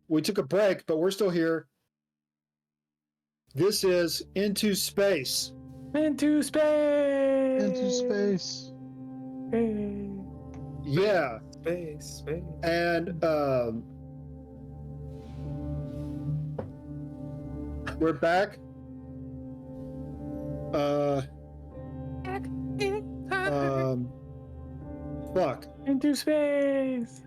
we took a break, but we're still here. This is Into Space. Into space. Into space. Yeah. Space. And we're back. Fuck. Into space.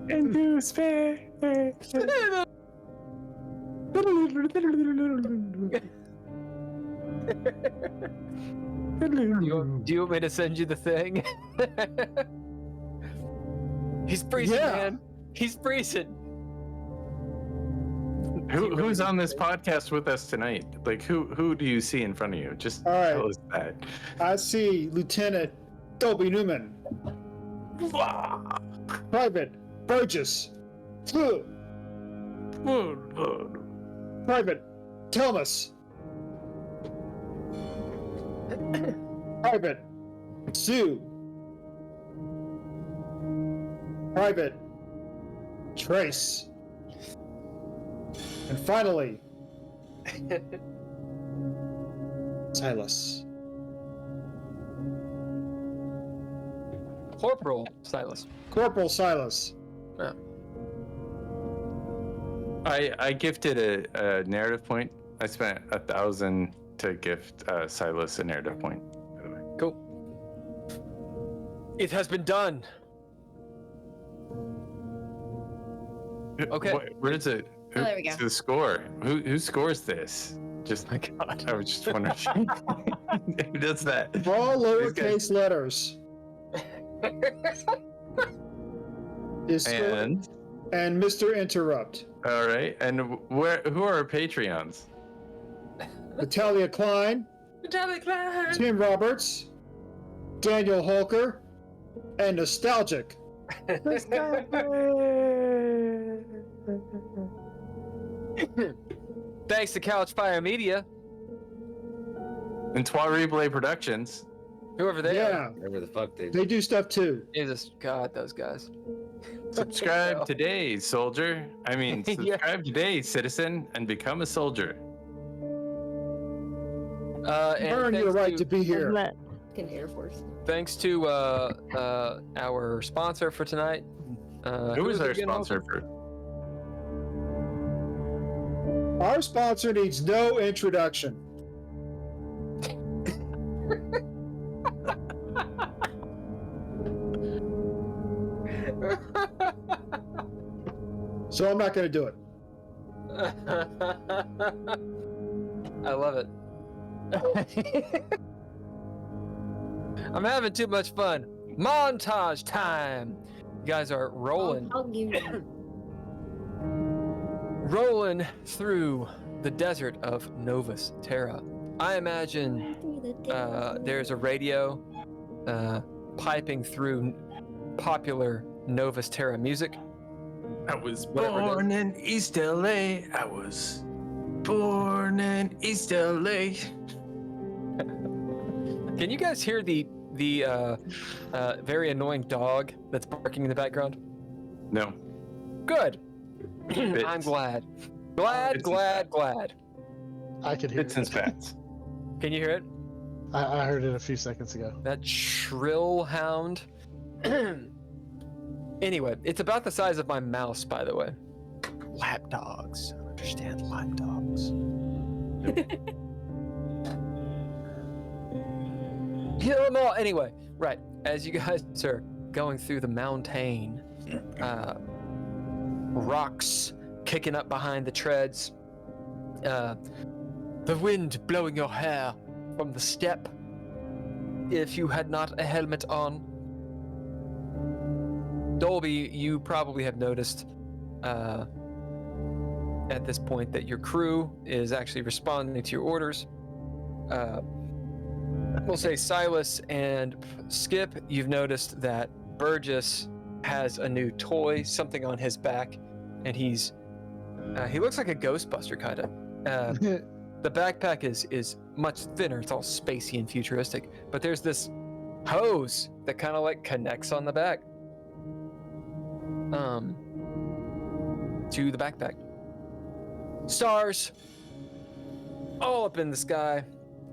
Into space. Do you want me to send you the thing? He's freezing, man. He's freezing. Who's on this podcast with us tonight? Like, who do you see in front of you? Just tell us that. I see Lieutenant Toby Newman. Private Burgess. Private Thomas. Private Sue. Private Trace. And finally, Silas. Corporal Silas. Corporal Silas. Yeah. I gifted a narrative point. I spent 1,000 to gift Silas a narrative point, by the way. Cool. It has been done. Okay. Where is it? Oh, there we go. The score. Who scores this? Just my God. I was just wondering who does that. All lowercase letters. And Mr. Interrupt. All right. And who are our Patreons? Natalia Cline. Tim Roberts. Daniel Holker. And Nostalgic. Thanks to Couchfire Media. And Trois Productions. Whoever they are. Whatever the fuck they do. They do stuff too. Jesus, God, those guys. Subscribe today, soldier. I mean, subscribe today, citizen, and become a soldier. Earn your right to be here. Air Force. Thanks to our sponsor for tonight. Who is our sponsor for? Our sponsor needs no introduction. So I'm not going to do it. I love it. I'm having too much fun. Montage time. You guys are rolling. I'll give you. Rolling through the desert of Novus Terra. I imagine there's a radio piping through popular Novus Terra music. I was born in East LA. I was born in East LA. Can you guys hear the very annoying dog that's barking in the background? No. Good. I'm glad. Glad. I could hear Bits and it. spats. Can you hear it? I heard it a few seconds ago. That shrill hound. Anyway, it's about the size of my mouse, by the way. Lapdogs. Understand lapdogs. Kill them all. Anyway, right. As you guys are going through the mountain, rocks kicking up behind the treads, the wind blowing your hair from the step if you had not a helmet on. Dolby, you probably have noticed at this point that your crew is actually responding to your orders. We'll say Silas and Skip, you've noticed that Burgess has a new toy, something on his back, and he looks like a Ghostbuster kind of. The backpack is much thinner. It's all spacey and futuristic, but there's this hose that kind of like connects on the back. To the backpack. Stars all up in the sky.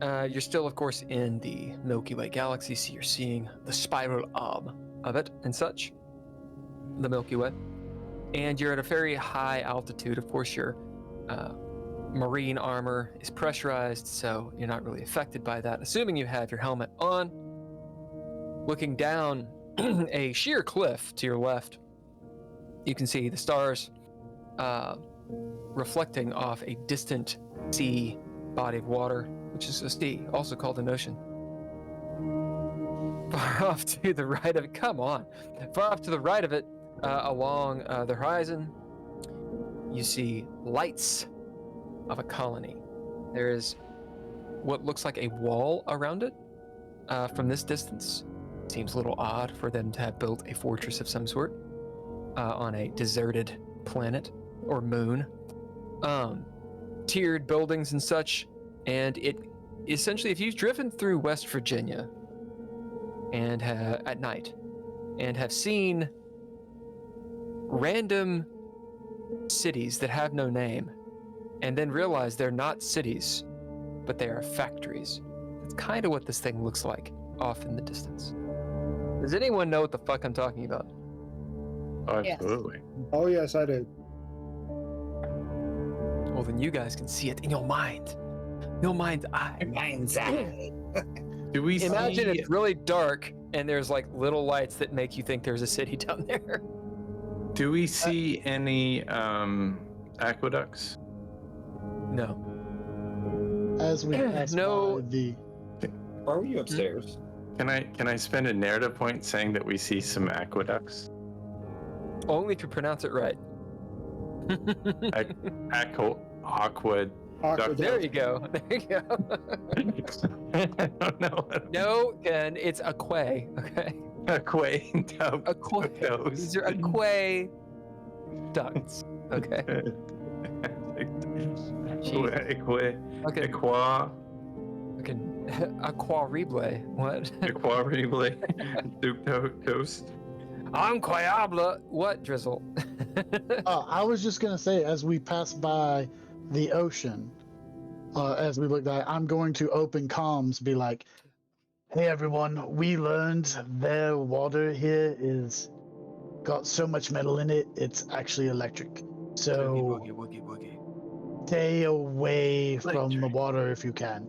You're still, of course, in the Milky Way galaxy, so you're seeing the spiral arm of it and such, the Milky Way. And you're at a very high altitude. Of course, your marine armor is pressurized, so you're not really affected by that, assuming you have your helmet on. Looking down a sheer cliff to your left, you can see the stars reflecting off a distant sea body of water, which is a sea, also called an ocean. Far off to the right of it, come on. Far off to the right of it, along the horizon, you see lights of a colony. There is what looks like a wall around it from this distance. Seems a little odd for them to have built a fortress of some sort on a deserted planet or moon. Tiered buildings and such, and it essentially, if you've driven through West Virginia and at night and have seen random cities that have no name and then realize they're not cities but they are factories, that's kind of what this thing looks like off in the distance. Does anyone know what the fuck I'm talking about? Oh, Yes. absolutely. Oh yes, I do. Well, then you guys can see it in your mind. Your mind's eye. Mind's eye. Do we Imagine see? it's really dark and there's like little lights that make you think there's a city down there. Do we see any aqueducts? No. As we pass No. by the Why were you upstairs? Can I spend a narrative point saying that we see some aqueducts? Only if you pronounce it right. Aqueduct. Awkward. There you go. There you go. I don't know. No, Ken, it's aquay. Okay. Aquay. These are aquay ducts. Okay. Okay. Aquarible. What? Toast. Incroyable. What, Drizzle? I was just gonna say, as we pass by the ocean, as we look at, I'm going to open comms, be like, "Hey everyone, we learned their water here is got so much metal in it, it's actually electric. So stay away from the water if you can."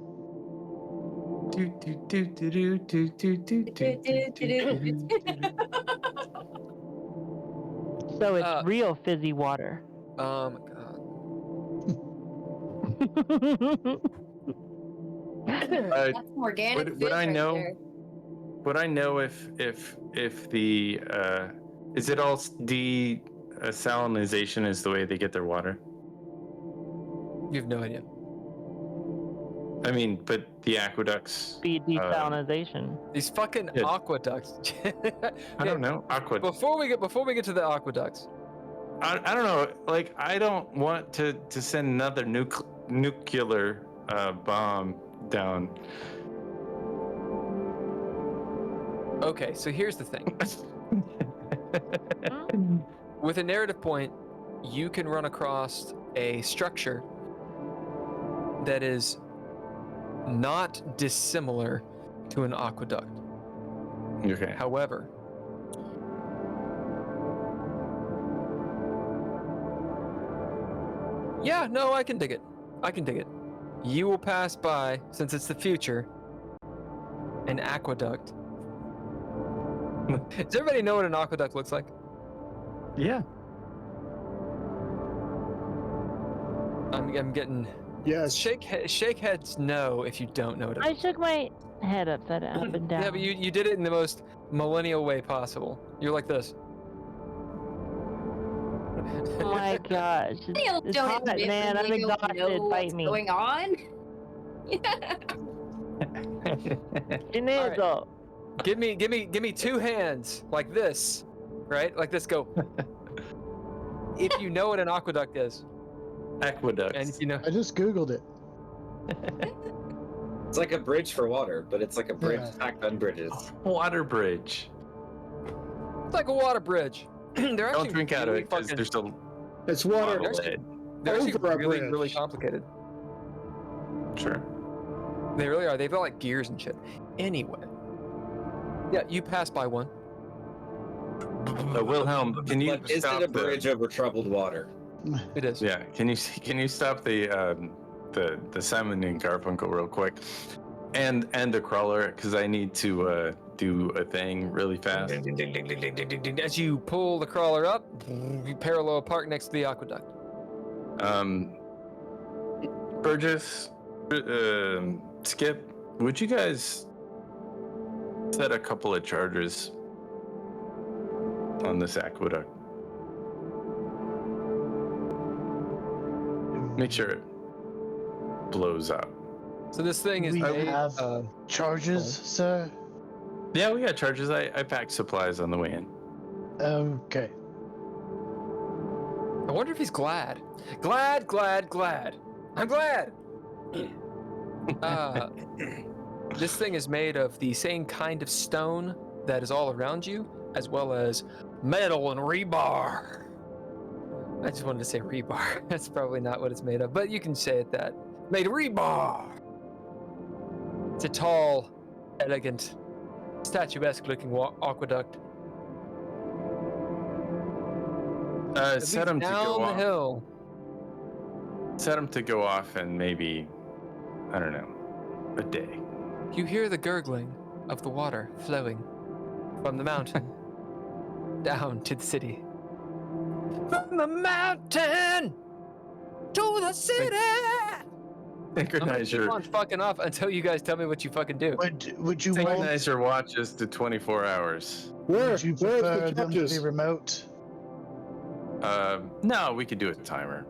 So it's real fizzy water. God. That's organic. would fish I right know- there. Would I know if the is it all desalinization is the way they get their water? You have no idea. I mean, but the aqueducts. Speed desalinization. These fucking Yeah. aqueducts. I don't know. Aqueduct. Before we get to the aqueducts, I don't know. Like, I don't want to send another nuclear bomb down. okay, so here's the thing. With a narrative point, you can run across a structure that is not dissimilar to an aqueduct. Okay. However, yeah, no, I can dig it. I can dig it. You will pass by, since it's the future, an aqueduct. Does everybody know what an aqueduct looks like? Yeah. I'm getting Yes. shake heads no if you don't know what it I is. shook my head upside down, up and down. Yeah, but you did it in the most millennial way possible. You're like this. Oh my gosh. Millennials It's don't hot, admit man. I'm when they don't exhausted. know Bite what's me. going on. Drizzle. Give me two hands like this, right? Like this. Go. If you know what an aqueduct is, Aqueducts. and if you know, I just googled it. It's like a bridge for water, but it's like a bridge Yeah. stacked on bridges. Water bridge. It's like a water bridge. They're actually Don't drink out of really it because fucking- there's still It's water. bottle lid. They're actually over a really, bridge. really complicated. Sure. They really are. They've got like gears and shit. Anyway. Yeah, you pass by one. Wilhelm, can you But is stop it a bridge over troubled water? It is. Yeah, can you stop the Simon and Garfunkel real quick, and the crawler because I need to do a thing really fast. As you pull the crawler up, you parallel park next to the aqueduct. Burgess, Skip, would you guys set a couple of charges on this aqueduct? Make sure it blows up. So this thing is We made have of charges, sir. Yeah, we got charges. I packed supplies on the way in. Okay. I wonder if he's glad. Glad. I'm glad. This thing is made of the same kind of stone that is all around you, as well as metal and rebar. I just wanted to say rebar. That's probably not what it's made of, but you can say it that. Made of rebar. It's a tall, elegant, statuesque looking aqueduct. It Set leads them to down go the off. hill. Set them to go off in maybe, I don't know, a day. You hear the gurgling of the water flowing from the mountain down to the city. From the mountain to the city. I'm gonna Synchronize keep your on fucking off until you guys tell me what you fucking do. Would you want? synchronize your watches to 24 hours. Would you Where's prefer the them to be judges? remote? No, we could do a timer.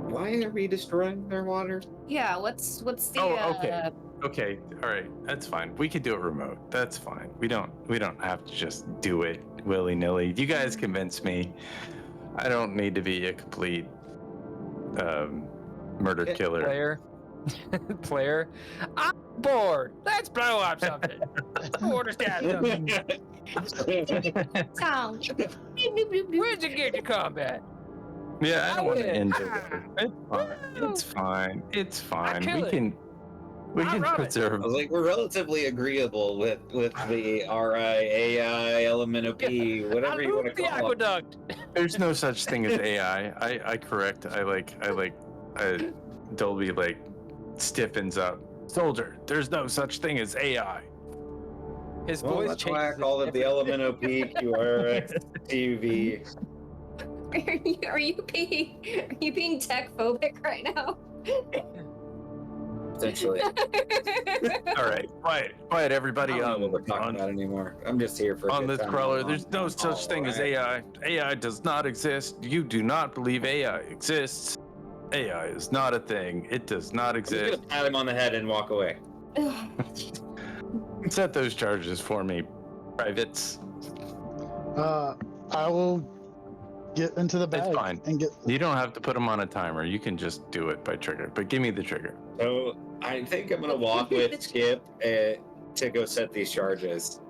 Why are we destroying their water? Yeah, what's the Oh, okay. Okay, all right, that's fine. We could do it remote. That's fine. We don't have to just do it willy nilly. You guys convinced me. I don't need to be a complete murder killer. Player. I'm bored. Let's blow up something. Order stab something. sound? Where'd you get your combat? Yeah, I don't want to win. end it. It's fine. It's fine. kill We it. can run it. preserve. I was like, we're relatively agreeable with the RIAI element of P, whatever you want to the call it. aqueduct. There's no such thing as AI. I correct. Dolby stiffens up. Soldier, there's no such thing as AI. His Well, voice that's why I changes. call it the element of P, QRX, TV. Are you being tech phobic right now? Essentially. All right, quiet, everybody. I don't know what we're talking about anymore. I'm just here for a on good this time. crawler, there's no such thing as Alright. AI. AI does not exist. You do not believe AI exists. AI is not a thing. It does not I'm just exist. gonna pat him on the head and walk away. Set those charges for me, privates. I will get into the It's bag fine. and get. You don't have to put them on a timer. You can just do it by trigger. But give me the trigger. So I think I'm gonna walk with Skip to go set these charges.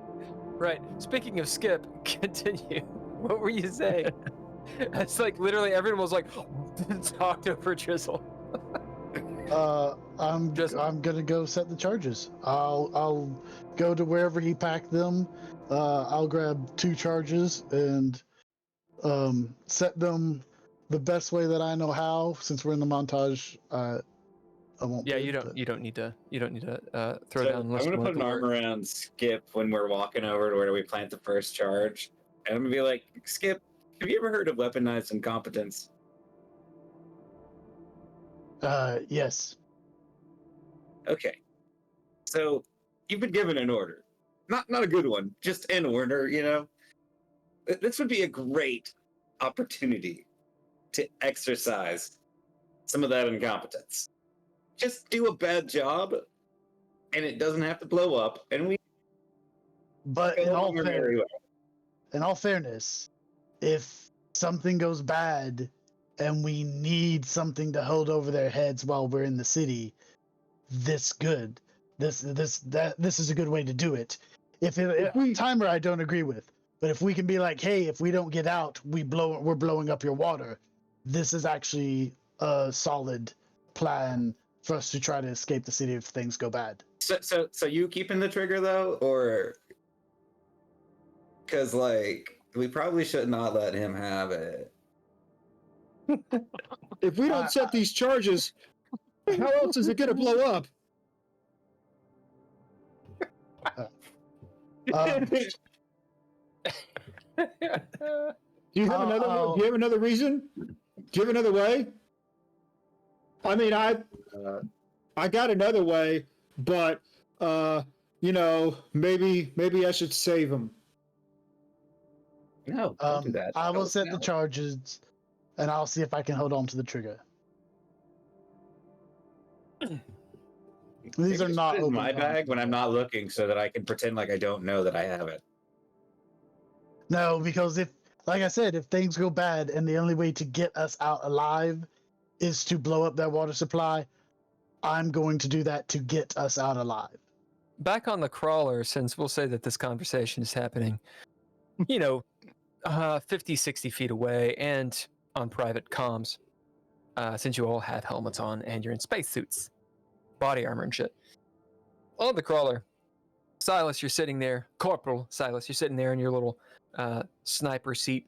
Right. Speaking of Skip, continue. What were you saying? It's like literally everyone was like, talked over Drizzle. I'm gonna go set the charges. I'll go to wherever he packed them. I'll grab 2 charges and set them the best way that I know how. Since we're in the montage, I won't. Yeah, be you able don't need to throw So down. I'm unless gonna you put want an to arm around Skip when we're walking over to where we plant the first charge, and I'm gonna be like, Skip, have you ever heard of weaponized incompetence? Yes. Okay. So you've been given an order. Not a good one, just an order, you know? This would be a great opportunity to exercise some of that incompetence. Just do a bad job and it doesn't have to blow up and we But go along very well. in all fairness, if something goes bad and we need something to hold over their heads while we're in the city, this good. This is a good way to do it. we- Timer, I don't agree with. But if we can be like, hey, if we don't get out, we're blowing up your water. This is actually a solid plan for us to try to escape the city if things go bad. So you keeping the trigger though, or because like we probably should not let him have it. If we don't set these charges, how else is it going to blow up? Do you have another? Do you have another reason? Do you have another way? I mean, I got another way, but maybe I should save him. No, don't do that. I will No, set no. the charges, and I'll see if I can hold on to the trigger. These Maybe are just not put it in open my comms. bag when I'm not looking, so that I can pretend like I don't know that I have it. No, because like I said, if things go bad and the only way to get us out alive is to blow up that water supply, I'm going to do that to get us out alive. Back on the crawler, since we'll say that this conversation is happening, 50, 60 feet away and on private comms, since you all have helmets on and you're in spacesuits, body armor and shit. On the crawler, Silas, you're sitting there. Corporal Silas, you're sitting there in your little sniper seat,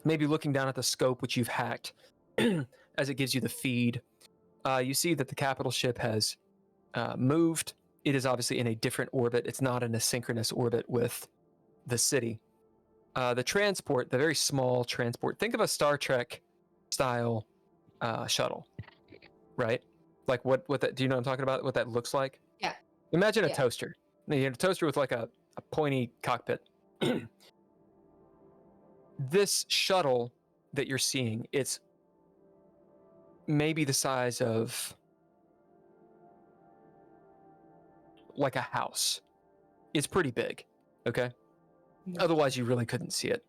maybe looking down at the scope, which you've hacked, as it gives you the feed. You see that the capital ship has moved. It is obviously in a different orbit. It's not in a synchronous orbit with the city. The transport, the very small transport, think of a Star Trek style shuttle, right? Like what that, do you know what I'm talking about? What that looks like? Yeah. Imagine a Yeah. toaster. A toaster with like a pointy cockpit. This shuttle that you're seeing, it's maybe the size of like a house. It's pretty big, okay? Otherwise, you really couldn't see it.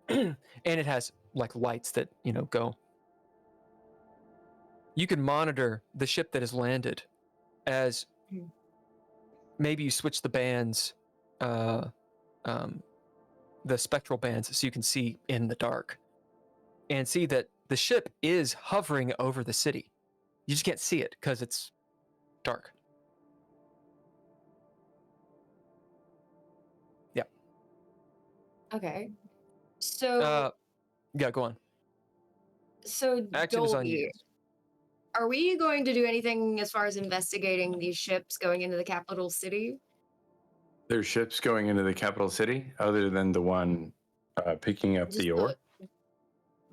And it has like lights that, go. You can monitor the ship that has landed as maybe you switch the bands, the spectral bands, so you can see in the dark and see that the ship is hovering over the city. You just can't see it because it's dark. Okay. So, Yeah, go on. Action is on you. Dolby, are we going to do anything as far as investigating these ships going into the capital city? There's ships going into the capital city other than the one picking up the ore.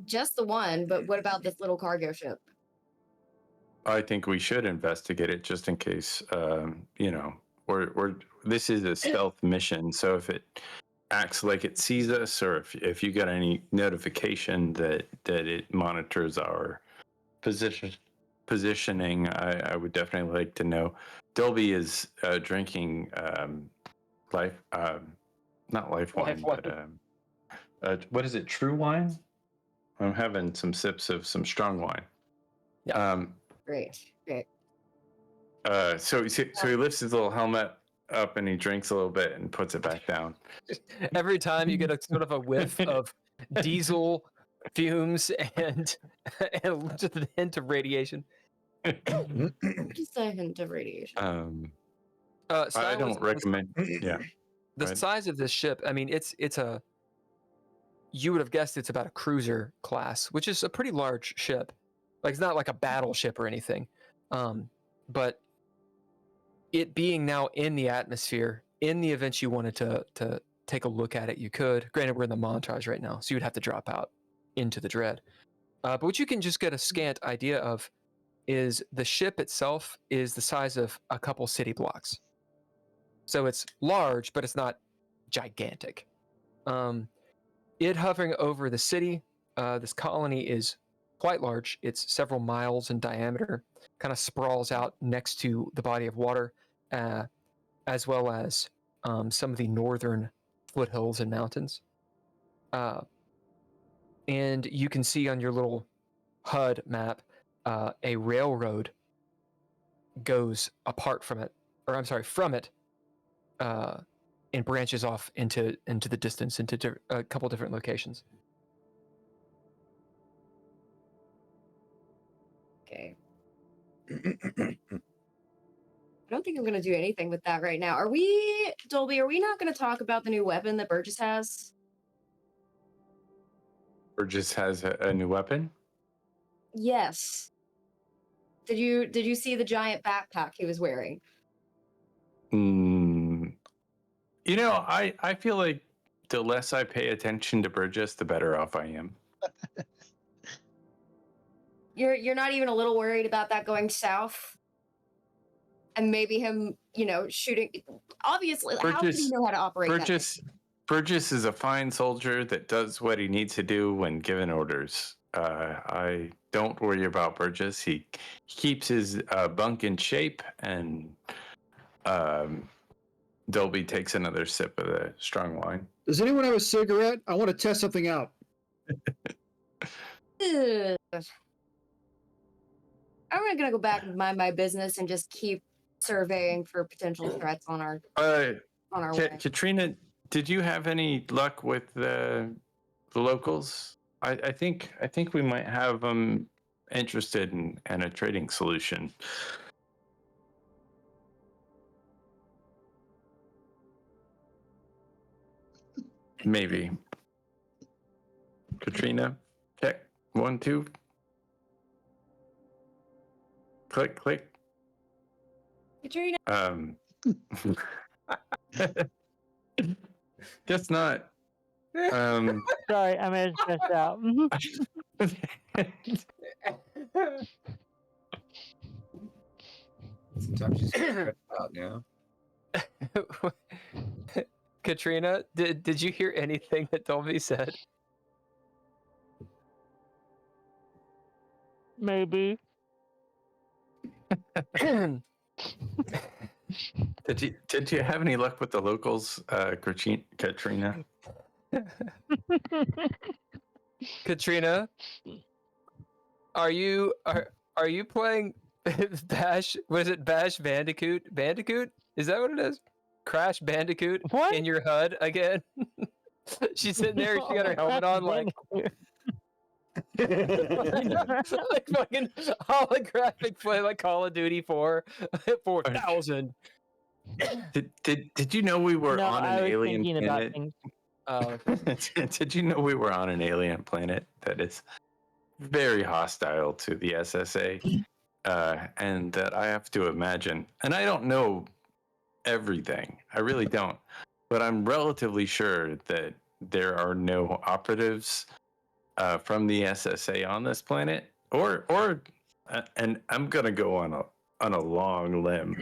Just the one, but what about this little cargo ship? I think we should investigate it just in case. This is a stealth mission, so if it acts like it sees us, or if you got any notification that it monitors our positioning, I would definitely like to know. Dolby is drinking not life wine, but what is it? True wine. I'm having some sips of some strong wine. Yeah. Great. So he lifts his little helmet up and he drinks a little bit and puts it back down. Every time you get a sort of a whiff of diesel fumes and just a hint of radiation. Just a hint of radiation. I don't recommend. Yeah. The Right. size of this ship, I mean, it's you would have guessed it's about a cruiser class, which is a pretty large ship. Like, it's not like a battleship or anything. But it being now in the atmosphere, in the event you wanted to take a look at it, you could. Granted, we're in the montage right now, so you'd have to drop out into the dread. But what you can just get a scant idea of is the ship itself is the size of a couple city blocks. So it's large, but it's not gigantic. It hovering over the city, this colony is quite large. It's several miles in diameter, kind of sprawls out next to the body of water, as well as some of the northern foothills and mountains. And you can see on your little HUD map a railroad goes apart from it, or I'm sorry, from it, and branches off into the distance, into a couple different locations. Okay. I don't think I'm going to do anything with that right now. Dolby, are we not going to talk about the new weapon that Burgess has? Burgess has a new weapon. Yes. Did you see the giant backpack he was wearing? You know, I feel like the less I pay attention to Burgess, the better off I am. You're not even a little worried about that going south? And maybe him, shooting. Obviously, how could he know how to operate that? Burgess is a fine soldier that does what he needs to do when given orders. I don't worry about Burgess. He keeps his bunk in shape, and Dolby takes another sip of the strong wine. Does anyone have a cigarette? I want to test something out. Ugh. I'm gonna go back and mind my business and just keep surveying for potential threats on our way. Katrina, did you have any luck with the locals? I think we might have them interested in a trading solution. Maybe. Katrina, check 1, 2. Click, click. Katrina. Guess not. Sorry, I may have stressed out. Sometimes she's stressed out now. Katrina, did you hear anything that Dolby said? Maybe. Did you have any luck with the locals, Katrina? Katrina, are you playing Bash? Was it Bash Bandicoot? Bandicoot? Is that what it is? Crash Bandicoot What? in your HUD again? She's sitting there. She got her helmet on, like like fucking holographic play, like Call of Duty 4000. Did you know we were No, on I an was alien thinking about planet? things. Did you know we were on an alien planet that is very hostile to the SSA, and that I have to imagine, and I don't know everything, I really don't, but I'm relatively sure that there are no operatives from the SSA on this planet, or and I'm gonna go on a long limb.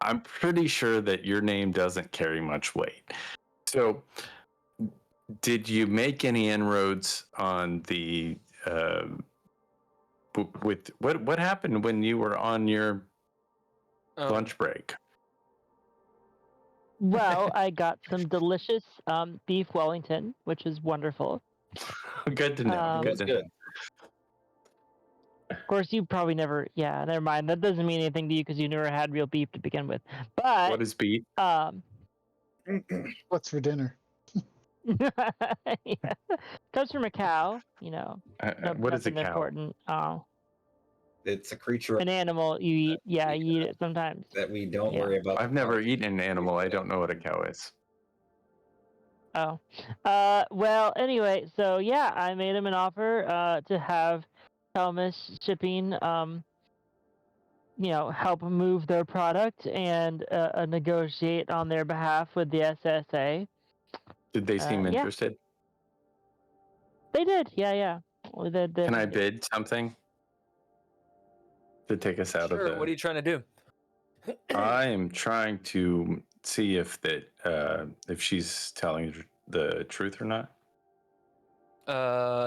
I'm pretty sure that your name doesn't carry much weight. So, did you make any inroads on the with what happened when you were on your lunch break? Well, I got some delicious beef Wellington, which is wonderful. Good to know. That's good. Of course, you probably never. Yeah, never mind. That doesn't mean anything to you because you never had real beef to begin with. But What is beef? What's for dinner? yeah. Comes from a cow. What is a nothing cow? important. It's a creature An animal you eat. Yeah, you eat it sometimes. that we don't Yeah. worry about. I've never eaten an animal. I don't know what a cow is. Oh. Well, anyway, so yeah, I made him an offer to have Helmus Shipping help move their product and negotiate on their behalf with the SSA. Did they seem Yeah. interested? They did. Yeah. Can I bid something to take us out of Sure. the? What are you trying to do? I am trying to see if she's telling the truth or not.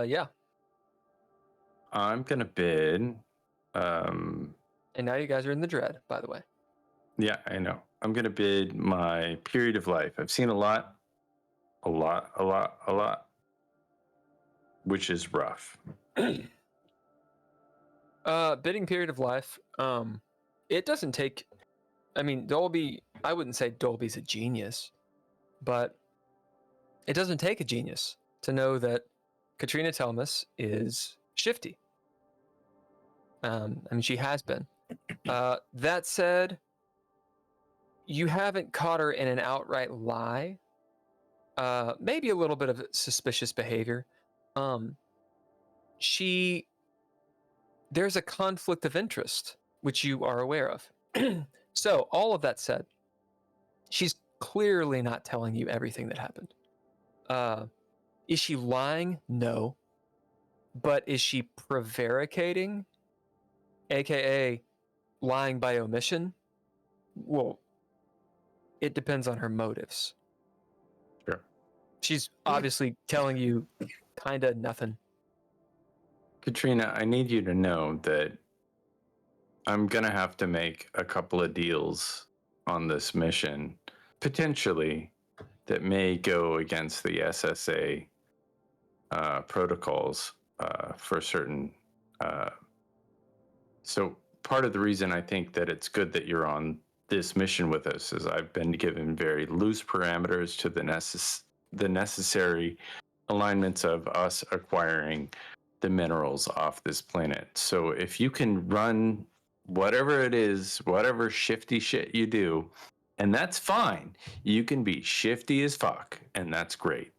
Yeah. I'm gonna bid. And now you guys are in the dread, by the way. Yeah, I know. I'm gonna bid my period of life. I've seen a lot, which is rough. Bidding period of life it doesn't take. I mean, Dolby. I wouldn't say Dolby's a genius, but it doesn't take a genius to know that Katrina Telmus is shifty. I mean, she has been. That said, you haven't caught her in an outright lie. Maybe a little bit of suspicious behavior. There's a conflict of interest, which you are aware of. So, all of that said, she's clearly not telling you everything that happened. Is she lying? No. But is she prevaricating? AKA lying by omission? Well, it depends on her motives. Sure. She's obviously telling you kind of nothing. Katrina, I need you to know that I'm going to have to make a couple of deals on this mission, potentially, that may go against the SSA protocols for certain. So part of the reason I think that it's good that you're on this mission with us is I've been given very loose parameters to the necessary alignments of us acquiring the minerals off this planet. So if you can run whatever it is, whatever shifty shit you do, and that's fine. You can be shifty as fuck, and that's great.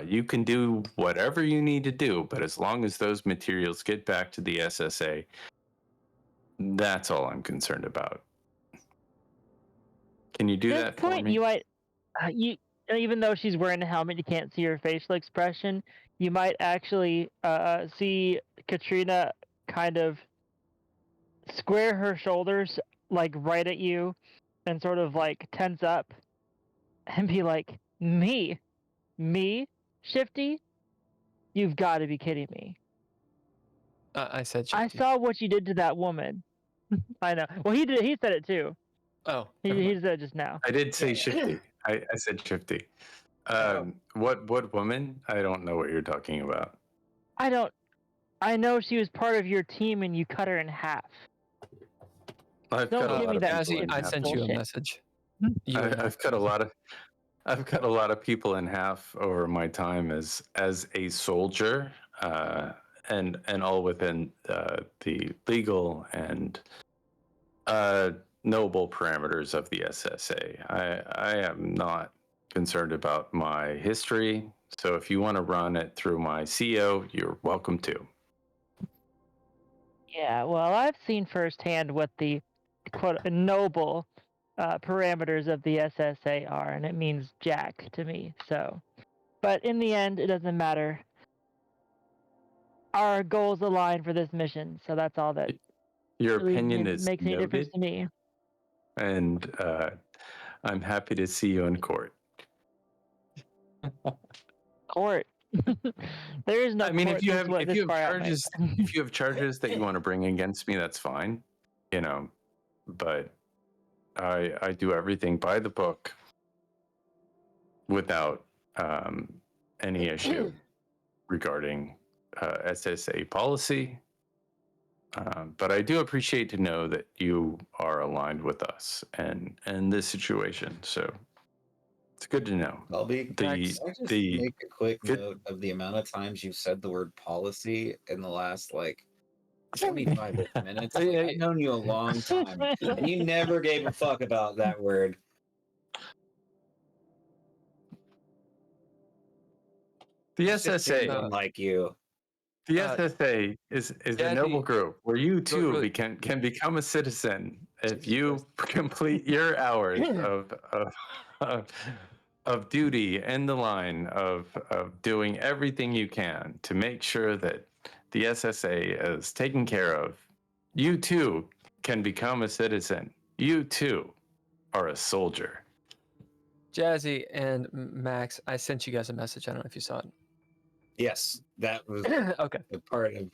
You can do whatever you need to do, but as long as those materials get back to the SSA, that's all I'm concerned about. Can you do At that this for point, me? you might, even though she's wearing a helmet, you can't see her facial expression. You might actually see Katrina kind of square her shoulders like right at you, and sort of like tense up, and be like, "Me, Shifty, you've got to be kidding me! I said I shifty. saw what you did to that woman." I know. Well, he did. He said it too. Oh, never He mind. said it just now. I did say shifty. I said shifty. What woman? I don't know what you're talking about. I don't. I know she was part of your team, and you cut her in half. I've Don't cut a give lot me of that people Jazzy, in I half. sent you a bullshit. message. I've cut a lot of people in half over my time as a soldier, and all within the legal and noble parameters of the SSA. I am not concerned about my history, so if you want to run it through my CO, you're welcome to. Yeah, well, I've seen firsthand what the quote noble parameters of the SSA are, and it means jack to me. So, but in the end, it doesn't matter. Our goals align for this mission, so that's all that Your really opinion is makes any difference noted, to me. and I'm happy to see you in court. Court. There is no. I mean, court if you this have wa- if this you have far out, mate. charges that you want to bring against me, that's fine, you know. But I do everything by the book without any issue regarding SSA policy. But I do appreciate to know that you are aligned with us and this situation. So it's good to know. Can I just make a quick note of the amount of times you've said the word policy in the last 25 minutes? I've known you a long time, and you never gave a fuck about that word. The It's just SSA, unlike you. the SSA is a noble group where you too really- can become a citizen if you complete your hours of duty and the line of doing everything you can to make sure that the SSA is taken care of. You too can become a citizen. You too are a soldier. Jazzy and Max, I sent you guys a message. I don't know if you saw it. Yes, that was Okay. a part of.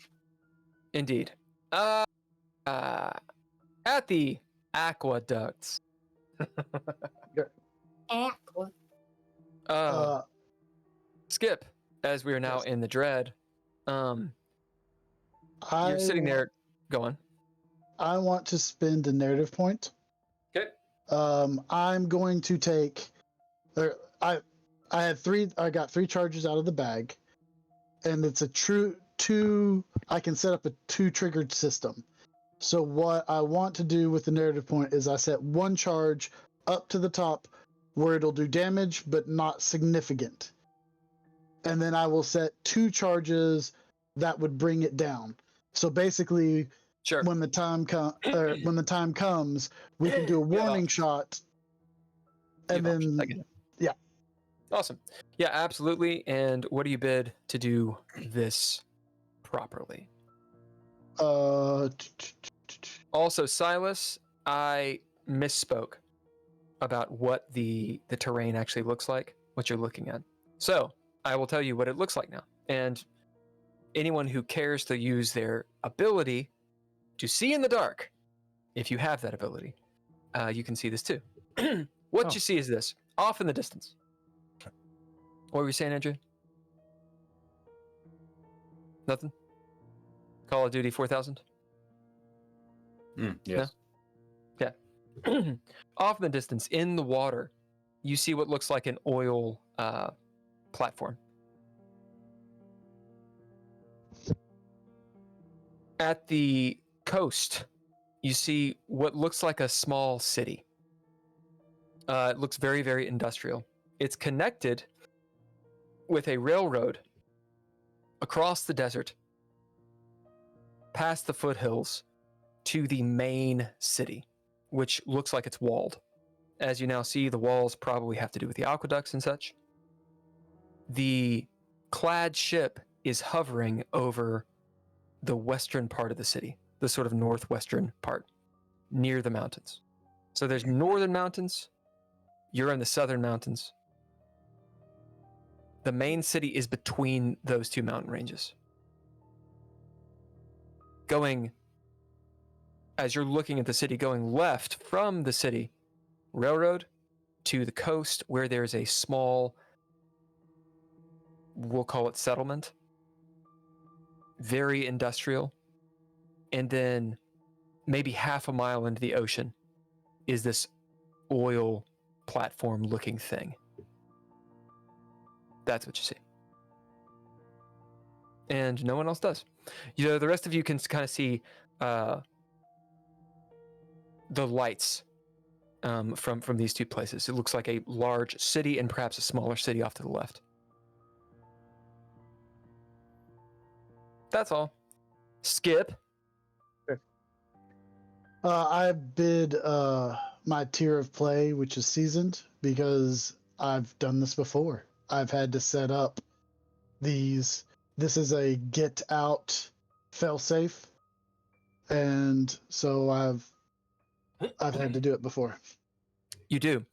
Indeed. At the aqueducts. Aqua. Skip, as we are now Yes. in the dread. You're sitting there. Go on. I want to spend a narrative point. Okay. I'm going to take. I got 3 charges out of the bag, and it's a true 2. I can set up a 2 triggered system. So what I want to do with the narrative point is I set 1 charge up to the top where it'll do damage but not significant, and then I will set 2 charges that would bring it down. So basically, Sure. when the time comes, we can do a warning shot, and then I get it. yeah. Awesome. Yeah, absolutely. And what do you bid to do this properly? Also, Silas, I misspoke about what the terrain actually looks like, what you're looking at. So I will tell you what it looks like now. And anyone who cares to use their ability to see in the dark, if you have that ability, you can see this too. What you see is this, off in the distance. What were you saying, Andrew? Nothing? Call of Duty 4000? Yes. Yeah. Off in the distance, in the water, you see what looks like an oil platform. At the coast, you see what looks like a small city. It looks very, very industrial. It's connected with a railroad across the desert, past the foothills, to the main city, which looks like it's walled. As you now see, the walls probably have to do with the aqueducts and such. The clad ship is hovering over the western part of the city, the sort of northwestern part, near the mountains. So there's northern mountains, you're in the southern mountains. The main city is between those 2 mountain ranges. As you're looking at the city, going left from the city, railroad, to the coast where there's a small, we'll call it settlement, very industrial, and then maybe half a mile into the ocean is this oil platform looking thing. That's what you see. And no one else does. You know, the rest of you can kind of see the lights from these 2 places. It looks like a large city and perhaps a smaller city off to the left. That's all. Skip. I bid my tier of play, which is seasoned, because I've done this before. I've had to set up these. This is a get out failsafe, and so I've had to do it before. You do.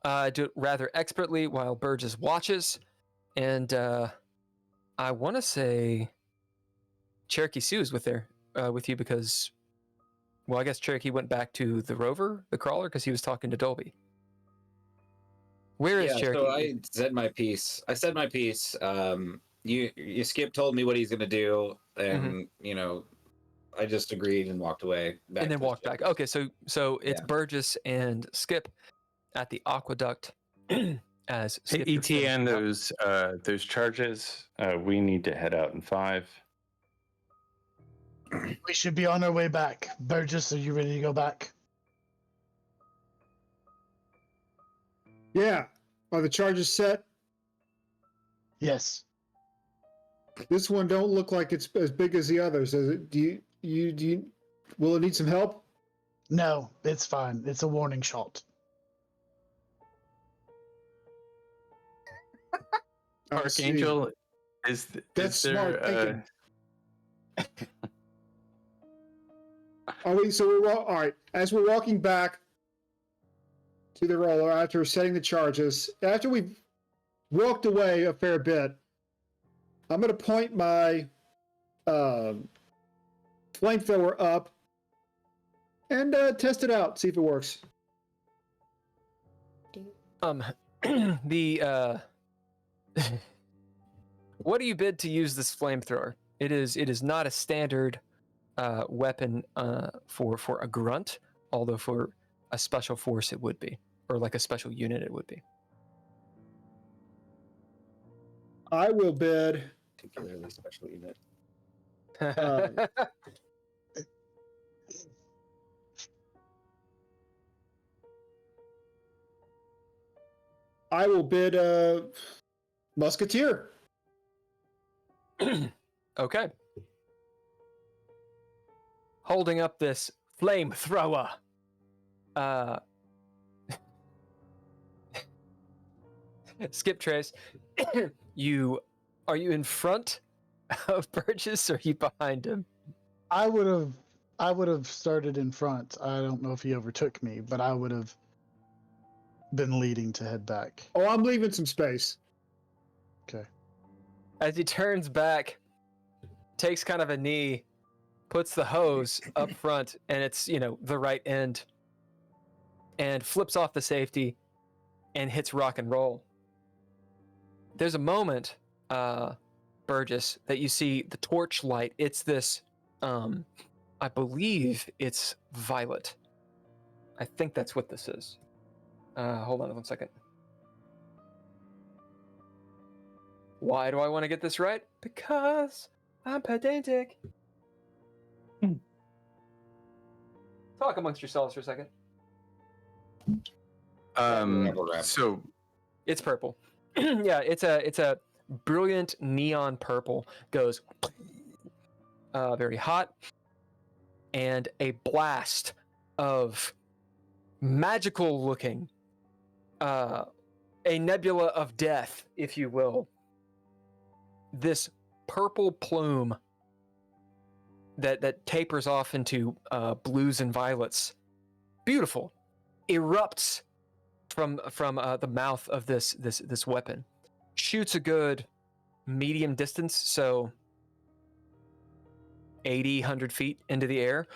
Do it rather expertly while Burgess watches, and I want to say Cherokee Sue is with you because, well, I guess Cherokee went back to the rover, the crawler, because he was talking to Dolby. Where is Cherokee? So I said my piece. You Skip told me what he's gonna do, and you know, I just agreed and walked away. And then walked back. Okay, so it's Burgess and Skip at the aqueduct. As Skip ETN, those charges. We need to head out in 5. We should be on our way back. Burgess, are you ready to go back? Yeah. Are the charges set? Yes. This one don't look like it's as big as the others. Does it? Do you? Will it need some help? No, it's fine. It's a warning shot. Archangel, That's there, smart thinking. Are we? So we're all right. As we're walking back to the roller after setting the charges, after we've walked away a fair bit, I'm going to point my flamethrower up and test it out, see if it works. The what do you bid to use this flamethrower? It is not a standard weapon for a grunt, although for a special force it would be, or like a special unit it would be. I will bid. Particularly special unit. I will bid musketeer. Okay. Holding up this flamethrower. Skip Trace. Are you in front of Burgess or are you behind him? I would have started in front. I don't know if he overtook me, but I would have been leading to head back. Oh, I'm leaving some space. Okay. As he turns back, takes kind of a knee, puts the hose up front, and it's, the right end, and flips off the safety and hits rock and roll. There's a moment, Burgess, that you see the torch light. It's this, I believe it's violet. I think that's what this is. Hold on 1 second. Why do I want to get this right? Because I'm pedantic. Talk amongst yourselves for a second. So It's purple. Yeah, it's a brilliant neon purple. Goes very hot, and a blast of magical looking, a nebula of death, if you will. This purple plume that tapers off into blues and violets, beautiful, erupts from the mouth of this weapon, shoots a good medium distance, so 100 feet into the air,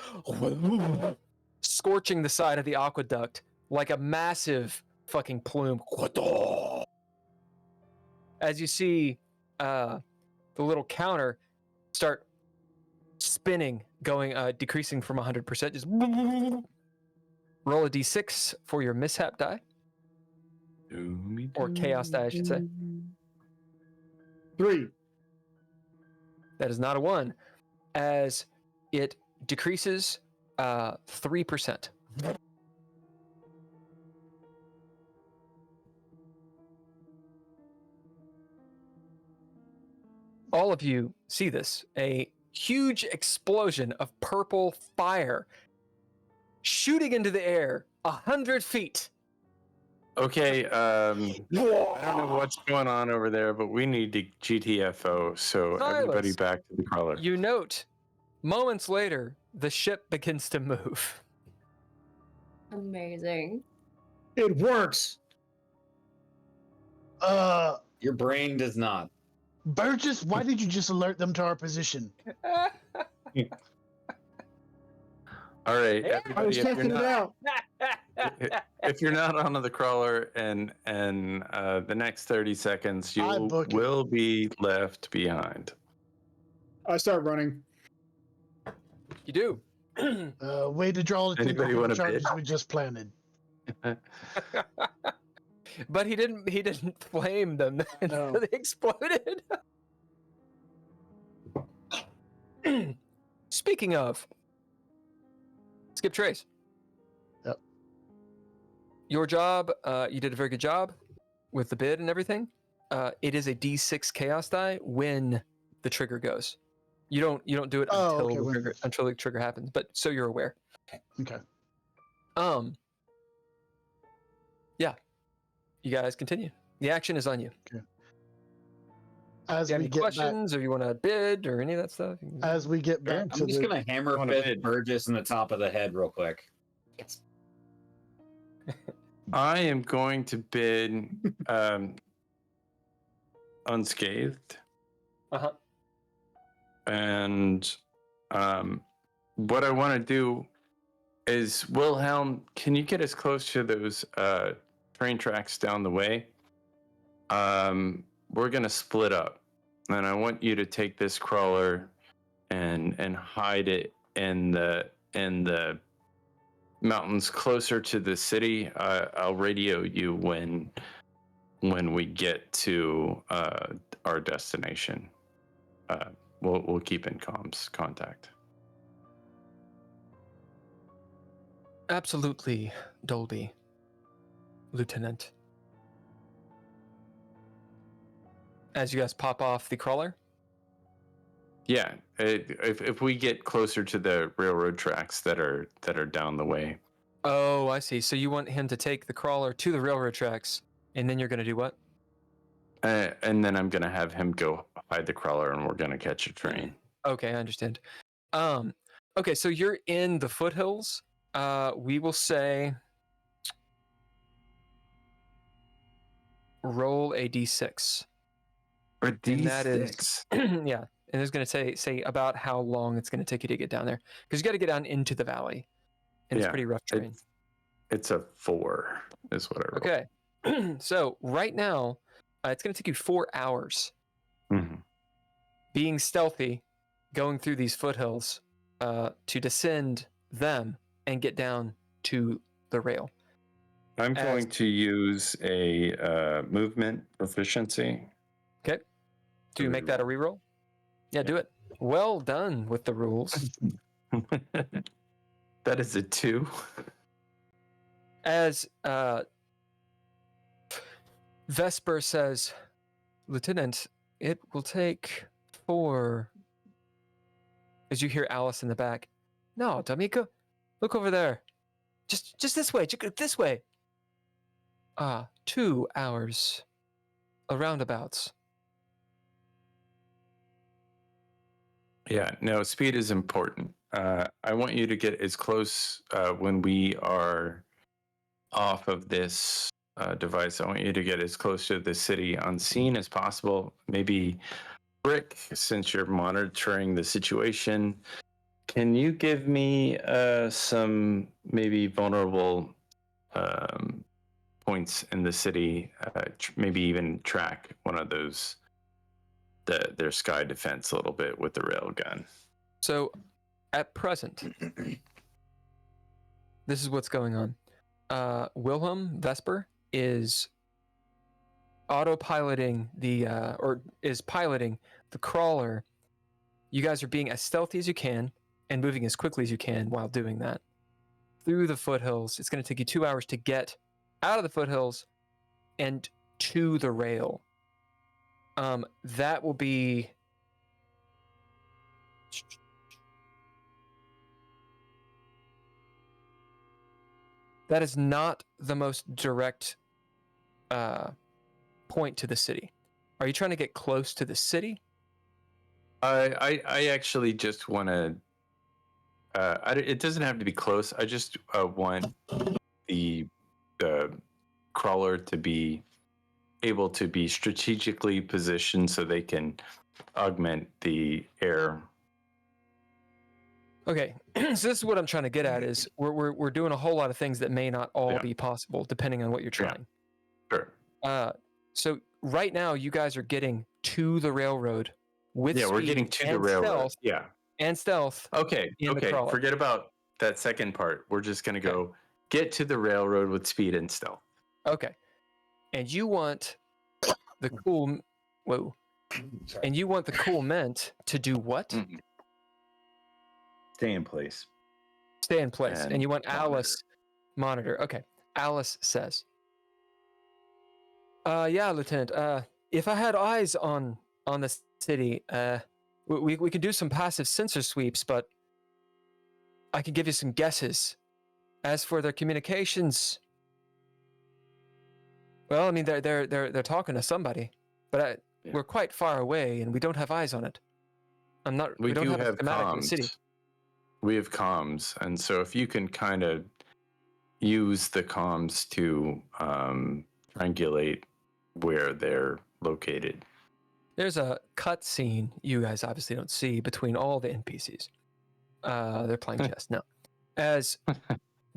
scorching the side of the aqueduct like a massive fucking plume. As you see the little counter start spinning, going decreasing from 100%. Just roll a d6 for your mishap die, or chaos die, I should say. 3. That is not a 1, as it decreases 3%. All of you see this, a huge explosion of purple fire shooting into the air 100 feet. Okay, I don't know what's going on over there, but we need to GTFO, so Silas, everybody back to the crawler. You note, moments later, the ship begins to move. Amazing. It works. Your brain does not. Burgess, why did you just alert them to our position? All right, I was everybody, checking it out. if you're not onto the crawler and the next 30 seconds, you book it. will be left behind. I start running. You do. Way to draw the Anybody people wanna charges bid? we just planted. But he didn't flame them until No. they exploded. Speaking of, Skip Trace. Yep. Your job, you did a very good job with the bid and everything. It is a D6 chaos die when the trigger goes. You don't do it until the trigger happens, but so you're aware. Okay. Yeah. You guys continue. The action is on you. As Do you have we any get back, questions, or you want to bid, or any of that stuff? as we get back I'm to just the, gonna hammer Wanna fist bid. Burgess in the top of the head real quick. Yes. I am going to bid unscathed. Uh-huh. And what I want to do is, Wilhelm, can you get us close to those train tracks down the way? We're going to split up. And I want you to take this crawler and hide it in the mountains closer to the city. I'll radio you when we get to our destination. We'll keep in comms contact. Absolutely, Dolby, Lieutenant. As you guys pop off the crawler. Yeah, if we get closer to the railroad tracks that are down the way. Oh, I see. So you want him to take the crawler to the railroad tracks, and then you're going to do what? And then I'm gonna have him go hide the crawler, and we're gonna catch a train. Okay, I understand. Okay, so you're in the foothills. We will say roll a d6. Or And that is yeah, and it's going to say about how long it's going to take you to get down there, because you got to get down into the valley, and it's pretty rough terrain. It's a 4, is what I rolled. Okay, so right now it's going to take you 4 hours being stealthy, going through these foothills to descend them and get down to the rail. I'm going to use a movement proficiency. Okay. Do you make that a reroll? Yeah, do it. Well done with the rules. That is a 2. As Vesper says, Lieutenant, it will take 4. As you hear Alice in the back. No, Tamika, look over there. Just this way. This way. 2 hours. Roundabouts. Yeah, no, speed is important. I want you to get as close when we are off of this device. I want you to get as close to the city unseen as possible. Maybe Rick, since you're monitoring the situation, can you give me some maybe vulnerable points in the city? Maybe even track one of those. Their sky defense a little bit with the railgun. So, at present, this is what's going on. Wilhelm Vesper is autopiloting is piloting the crawler. You guys are being as stealthy as you can and moving as quickly as you can while doing that through the foothills. It's going to take you 2 hours to get out of the foothills and to the rail. That will be that is not the most direct point to the city. Are you trying to get close to the city? I actually just want to. It doesn't have to be close. I just want the crawler to be able to be strategically positioned so they can augment the air. Okay, so this is what I'm trying to get at is we're doing a whole lot of things that may not all be possible depending on what you're trying. Sure. So right now you guys are getting to the railroad with we're getting to the railroad. And stealth. Okay. Forget about that second part. We're just gonna go get to the railroad with speed and stealth. Okay. And you want the cool And you want the cool ment to do what? Stay in place. Stay in place. And you want monitor. Alice monitor. Okay. Alice says, yeah, Lieutenant, if I had eyes on the city, we could do some passive sensor sweeps, but I could give you some guesses. As for their communications, well, I mean, they're talking to somebody, but we're quite far away and we don't have eyes on it. We don't have a schematic in the city. We have comms, and so if you can kind of use the comms to triangulate where they're located. There's a cut scene you guys obviously don't see between all the NPCs. They're playing chess. No. As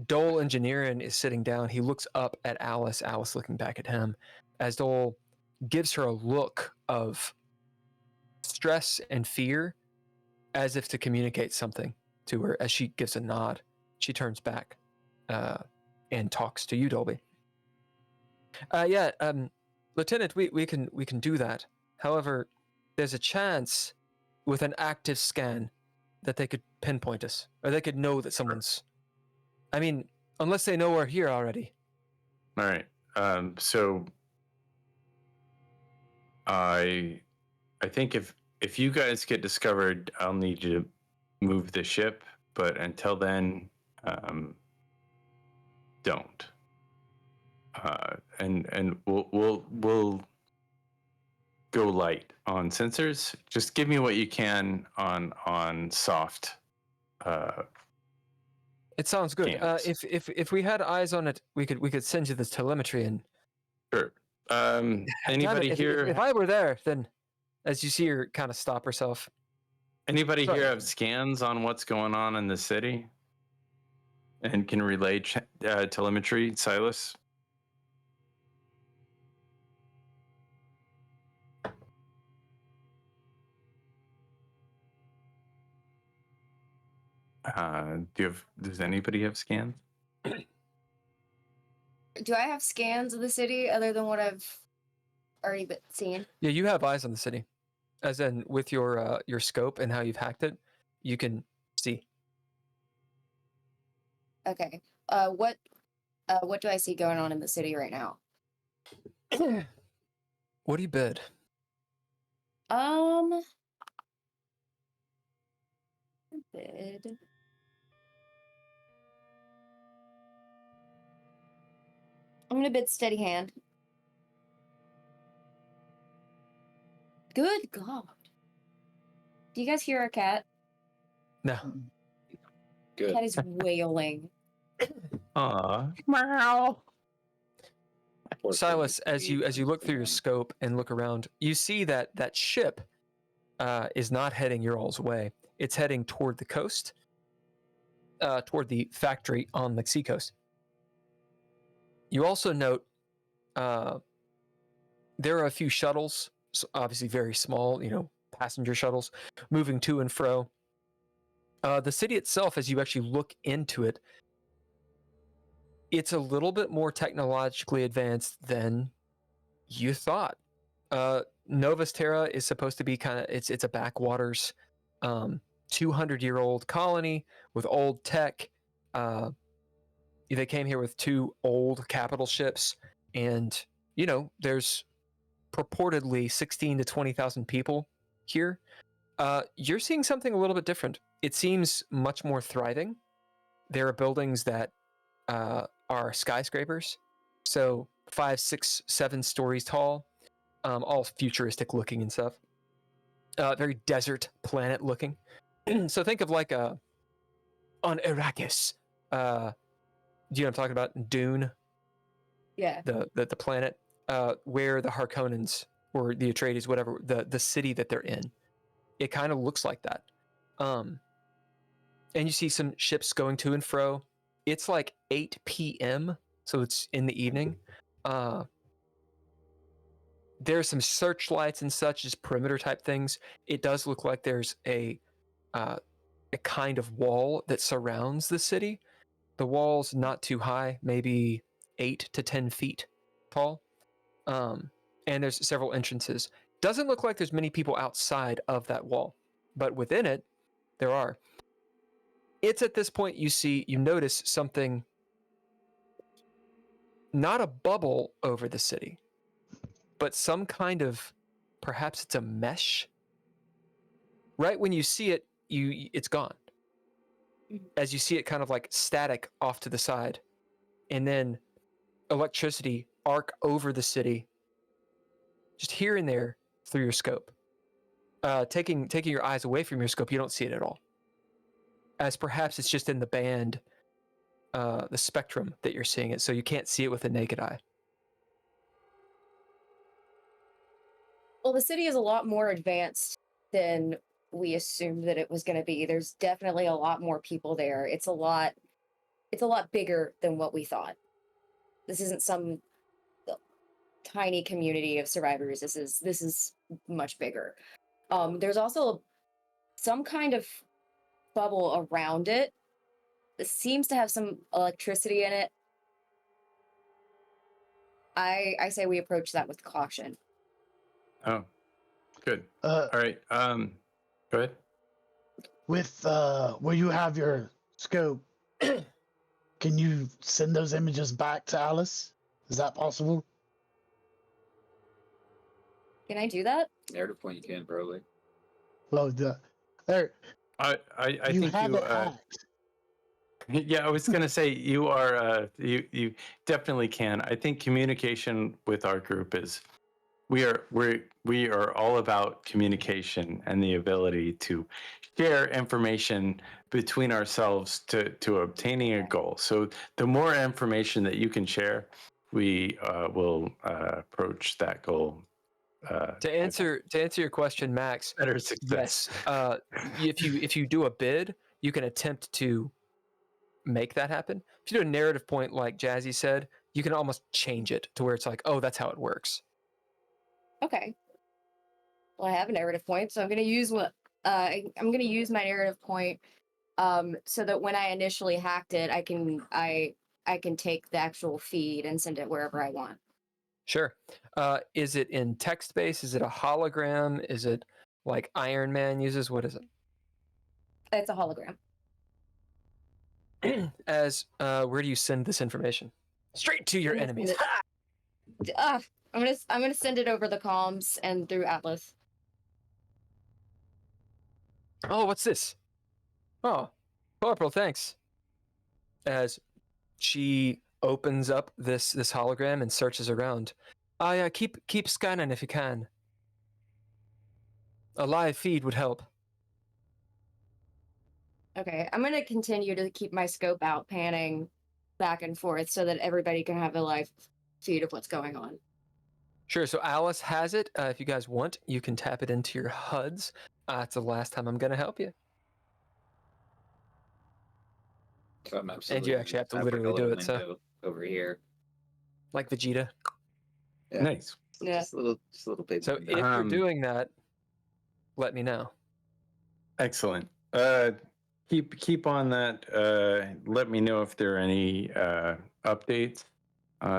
Dole Engineering is sitting down, he looks up at Alice, Alice looking back at him, as Dole gives her a look of stress and fear as if to communicate something to her as she gives a nod. She turns back and talks to you, Dolby. Lieutenant, we can do that. However, there's a chance with an active scan that they could pinpoint us, or they could know that someone's. I mean, unless they know we're here already. All right. So I think if you guys get discovered, I'll need you to move the ship. But until then, don't. And we'll go light on sensors. Just give me what you can on soft. It sounds good. Scans. If we had eyes on it, we could send you the telemetry and. Sure. Damn Anybody it, here? If I were there, then, as you see her kind of stop herself. Anybody Sorry. here have scans on what's going on in the city? And can relay telemetry, Silas? Does anybody have scans? Do I have scans of the city other than what I've already seen? Yeah, you have eyes on the city, as in with your scope and how you've hacked it, you can see. Okay. What do I see going on in the city right now? What do you bid? Bid. I'm gonna bid steady hand. Good God. Do you guys hear our cat? No. Good. Cat is wailing. Aw. Poor Silas, thing. as you look through your scope and look around, you see that that ship is not heading your all's way. It's heading toward the coast, toward the factory on the seacoast. You also note there are a few shuttles, obviously very small, passenger shuttles, moving to and fro. The city itself, as you actually look into it, it's a little bit more technologically advanced than you thought. Novus Terra is supposed to be it's a backwaters, 200-year-old colony with old tech. They came here with 2 old capital ships, and there's purportedly 16 to 20,000 people here. You're seeing something a little bit different. It seems much more thriving. There are buildings that are skyscrapers, so 5, 6, 7 stories tall, all futuristic looking and stuff. Very desert planet looking. So think of like on Arrakis. Do you know what I'm talking about? Dune, Yeah. the planet where the Harkonnens or the Atreides, whatever, the city that they're in. It kind of looks like that. And you see some ships going to and fro. It's like 8 p.m., so it's in the evening. There's some searchlights and such as perimeter type things. It does look like there's a kind of wall that surrounds the city. The wall's not too high, maybe 8 to 10 feet tall. And there's several entrances. Doesn't look like there's many people outside of that wall, but within it, there are. It's at this point you notice something, not a bubble over the city, but some kind of, perhaps it's a mesh. Right when you see it, it's gone. As you see it kind of like static off to the side, and then electricity arc over the city, just here and there through your scope. Taking your eyes away from your scope, you don't see it at all. As perhaps it's just in the band, the spectrum that you're seeing it, so you can't see it with the naked eye. Well, the city is a lot more advanced than we assumed that it was going to be. There's definitely a lot more people there. It's a lot bigger than what we thought. This isn't some tiny community of survivors. This is much bigger. There's also some kind of bubble around it. It seems to have some electricity in it. I say we approach that with caution. Oh, good. Uh, All right. Go ahead. with where you have your scope, can you send those images back to Alice? Is that possible? Can I do that? Narrative point you can, probably. Well, there. I You think have you. it hacked. Yeah, I was gonna say you are. You definitely can. I think communication with our group is. We are all about communication and the ability to share information between ourselves to obtaining a goal. So the more information that you can share, we will approach that goal. To answer your question, Max, better success. yes. If you do a bid, you can attempt to make that happen. If you do a narrative point like Jazzy said, you can almost change it to where it's like, oh, that's how it works. Okay. Well, I have a narrative point, so I'm gonna use I'm gonna use my narrative point, so that when I initially hacked it, I can take the actual feed and send it wherever I want. Sure. Is it in text base? Is it a hologram? Is it like Iron Man uses? What is it? It's a hologram. As where do you send this information? Straight to your I'm gonna enemies. send it- I'm gonna send it over the comms and through Atlas. Oh, what's this? Oh, Corporal, thanks. As she opens up this hologram and searches around. Keep scanning if you can. A live feed would help. Okay, I'm gonna continue to keep my scope out, panning back and forth, so that everybody can have a live feed of what's going on. Sure. So Alice has it. If you guys want, you can tap it into your HUDs. It's the last time I'm gonna help you. So I'm And absolutely you actually have to have like a literally do little it. So window over here. like Vegeta. Yeah. Nice. Yeah. Just a little baby. So window. if you're Um, doing that, let me know. Excellent. Keep on that. Let me know if there are any updates,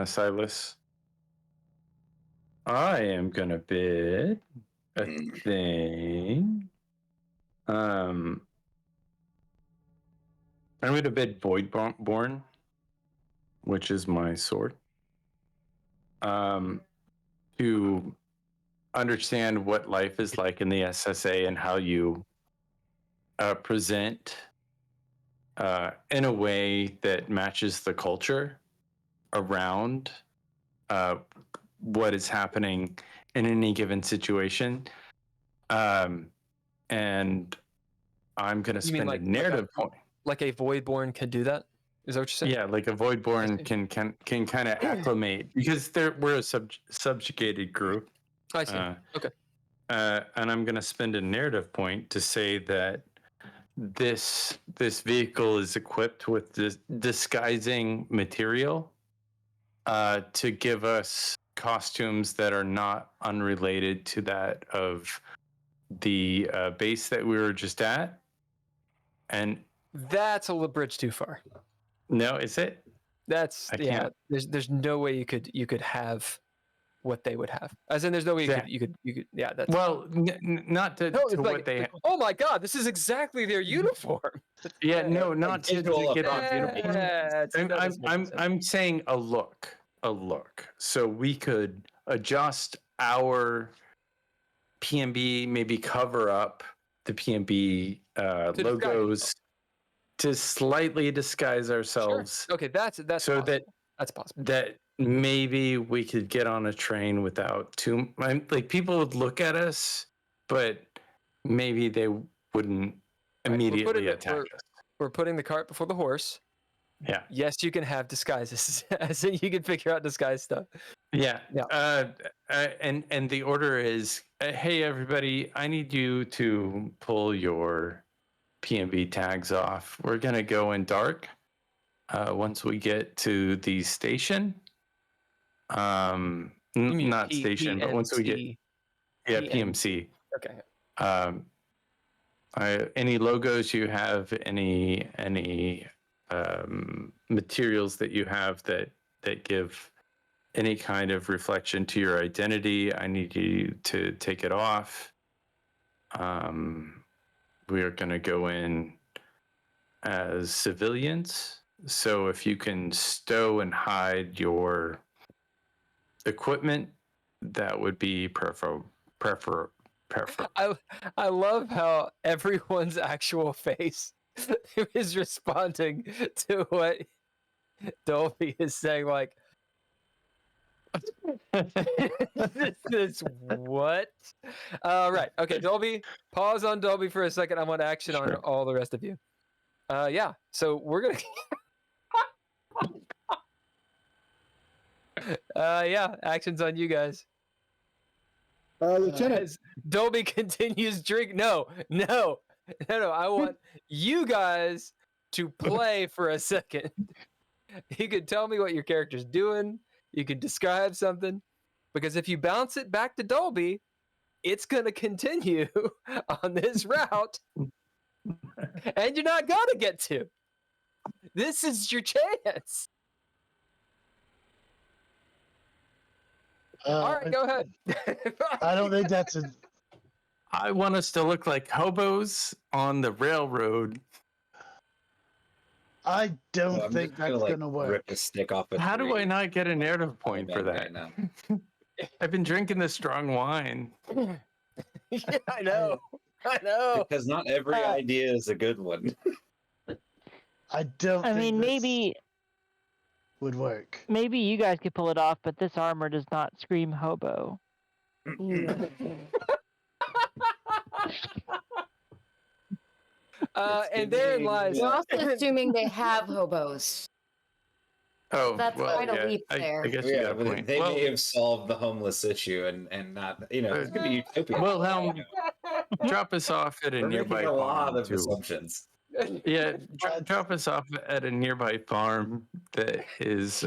Silas. I am gonna bid a thing. I'm gonna bid Voidborn, which is my sword. To understand what life is like in the SSA and how you present in a way that matches the culture around what is happening in any given situation. And I'm going to You mean spend like a narrative point. Like a Voidborn can do that? Is that what you're saying? Yeah, like a Voidborn can kind of acclimate because we're a subjugated group. I see. Okay. And I'm going to spend a narrative point to say that this vehicle is equipped with this disguising material to give us costumes that are not unrelated to that of the base that we were just at. And That's a little bridge too far. no, is it? That's I yeah. can't. There's no way you could have what they would have. As in, there's no way you could yeah. That's Well, not to, no, it's to like, what they. oh my god, this is exactly their uniform. Yeah, no, not to visual get effect. the uniform. Yeah, I'm saying a look. So we could adjust our PMB, maybe cover up the PMB disguise logos to slightly disguise ourselves. Okay, that's so possible. that That's possible. that maybe we could get on a train without too like people would look at us, but maybe they wouldn't immediately attack us. We're putting the cart before the horse. Yeah. Yes, you can have disguises. As in, you can figure out disguise stuff. Yeah. Yeah. And the order is, hey everybody, I need you to pull your PMB tags off. We're gonna go in dark. Once we get to the station, You mean not station, but once we get PMC. PMC. Okay. Any logos you have, any materials that you have that give any kind of reflection to your identity, I need you to take it off. We are going to go in as civilians. So if you can stow and hide your equipment, that would be preferable. I love how everyone's actual face is responding to what Dolby is saying. Like, this what? Right. Okay, Dolby. Pause on Dolby for a second. I want action on all the rest of you. Yeah. So we're gonna. Yeah. Actions on you guys. Lieutenant. As Dolby continues drink. No. I want you guys to play for a second. You can tell me what your character's doing. You can describe something. Because if you bounce it back to Dolby, it's going to continue on this route. And you're not going to get to. This is your chance. All right, go ahead. I don't think that's a. I want us to look like hobos on the railroad. I don't I'm think just that's gonna, gonna work. Rip a stick off. How do I not get a narrative point for that? Right now. I've been drinking the strong wine. Yeah, I know. Because not every idea is a good one. I don't. I think mean, this maybe would work. you guys could pull it off, but this armor does not scream hobo. And therein lies. We're also assuming they have hobos. Oh, That's well, quite a yeah, leap there. I guess you Yeah, got a but point. they Well, may have solved the homeless issue and not, it could be utopia. Wilhelm, drop us off at a We're making nearby a lot farm of too. assumptions. Yeah, drop us off at a nearby farm that is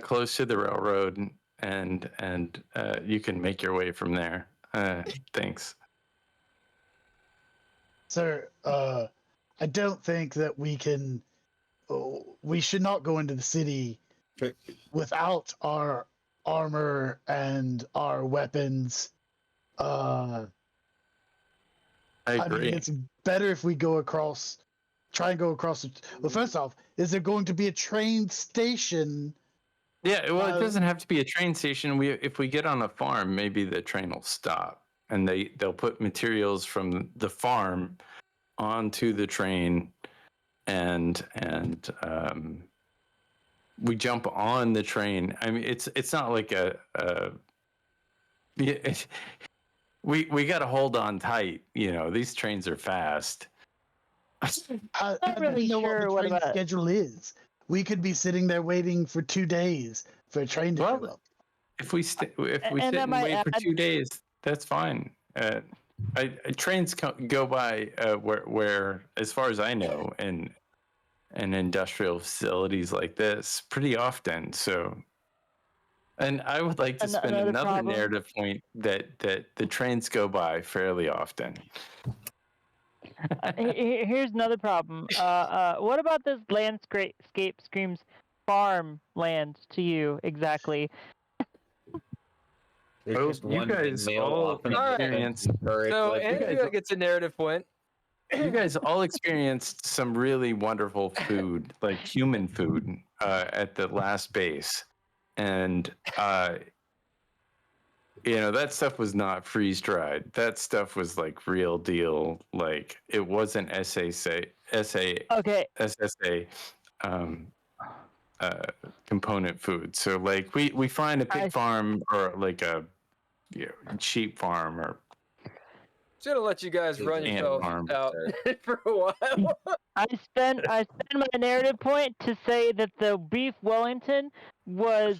close to the railroad, and you can make your way from there. Thanks. Sir, I don't think that we can. We should not go into the city without our armor and our weapons. I I agree. mean, it's better if we go across. Try and go across. Well, first off, is there going to be a train station? Yeah, well, it doesn't have to be a train station. If we get on a farm, maybe the train will stop, and they'll put materials from the farm onto the train, and we jump on the train. I mean, it's not like we got to hold on tight. These trains are fast. I Not don't really know sure what what the train about- schedule is. We could be sitting there waiting for 2 days for a train to Well, show up. If we sit And and I might wait for add- 2 days, that's fine. Trains go by where, as far as I know, in industrial facilities like this pretty often. So, and I would like to spend Another another problem- narrative point that the trains go by fairly often. Here's another problem. What about this landscape screams farmland to you exactly? There's Oh, just you one guys male all off in experience- So like, Andrea gets a narrative point. You guys all experienced some really wonderful food, like human food, at the last base, and that stuff was not freeze dried. That stuff was like real deal. Like it wasn't Okay, SSA component food. So like we find a pig farm or like a sheep farm or Just gonna let you guys run Ant yourselves farm. out for a while. I spend my narrative point to say that the beef Wellington was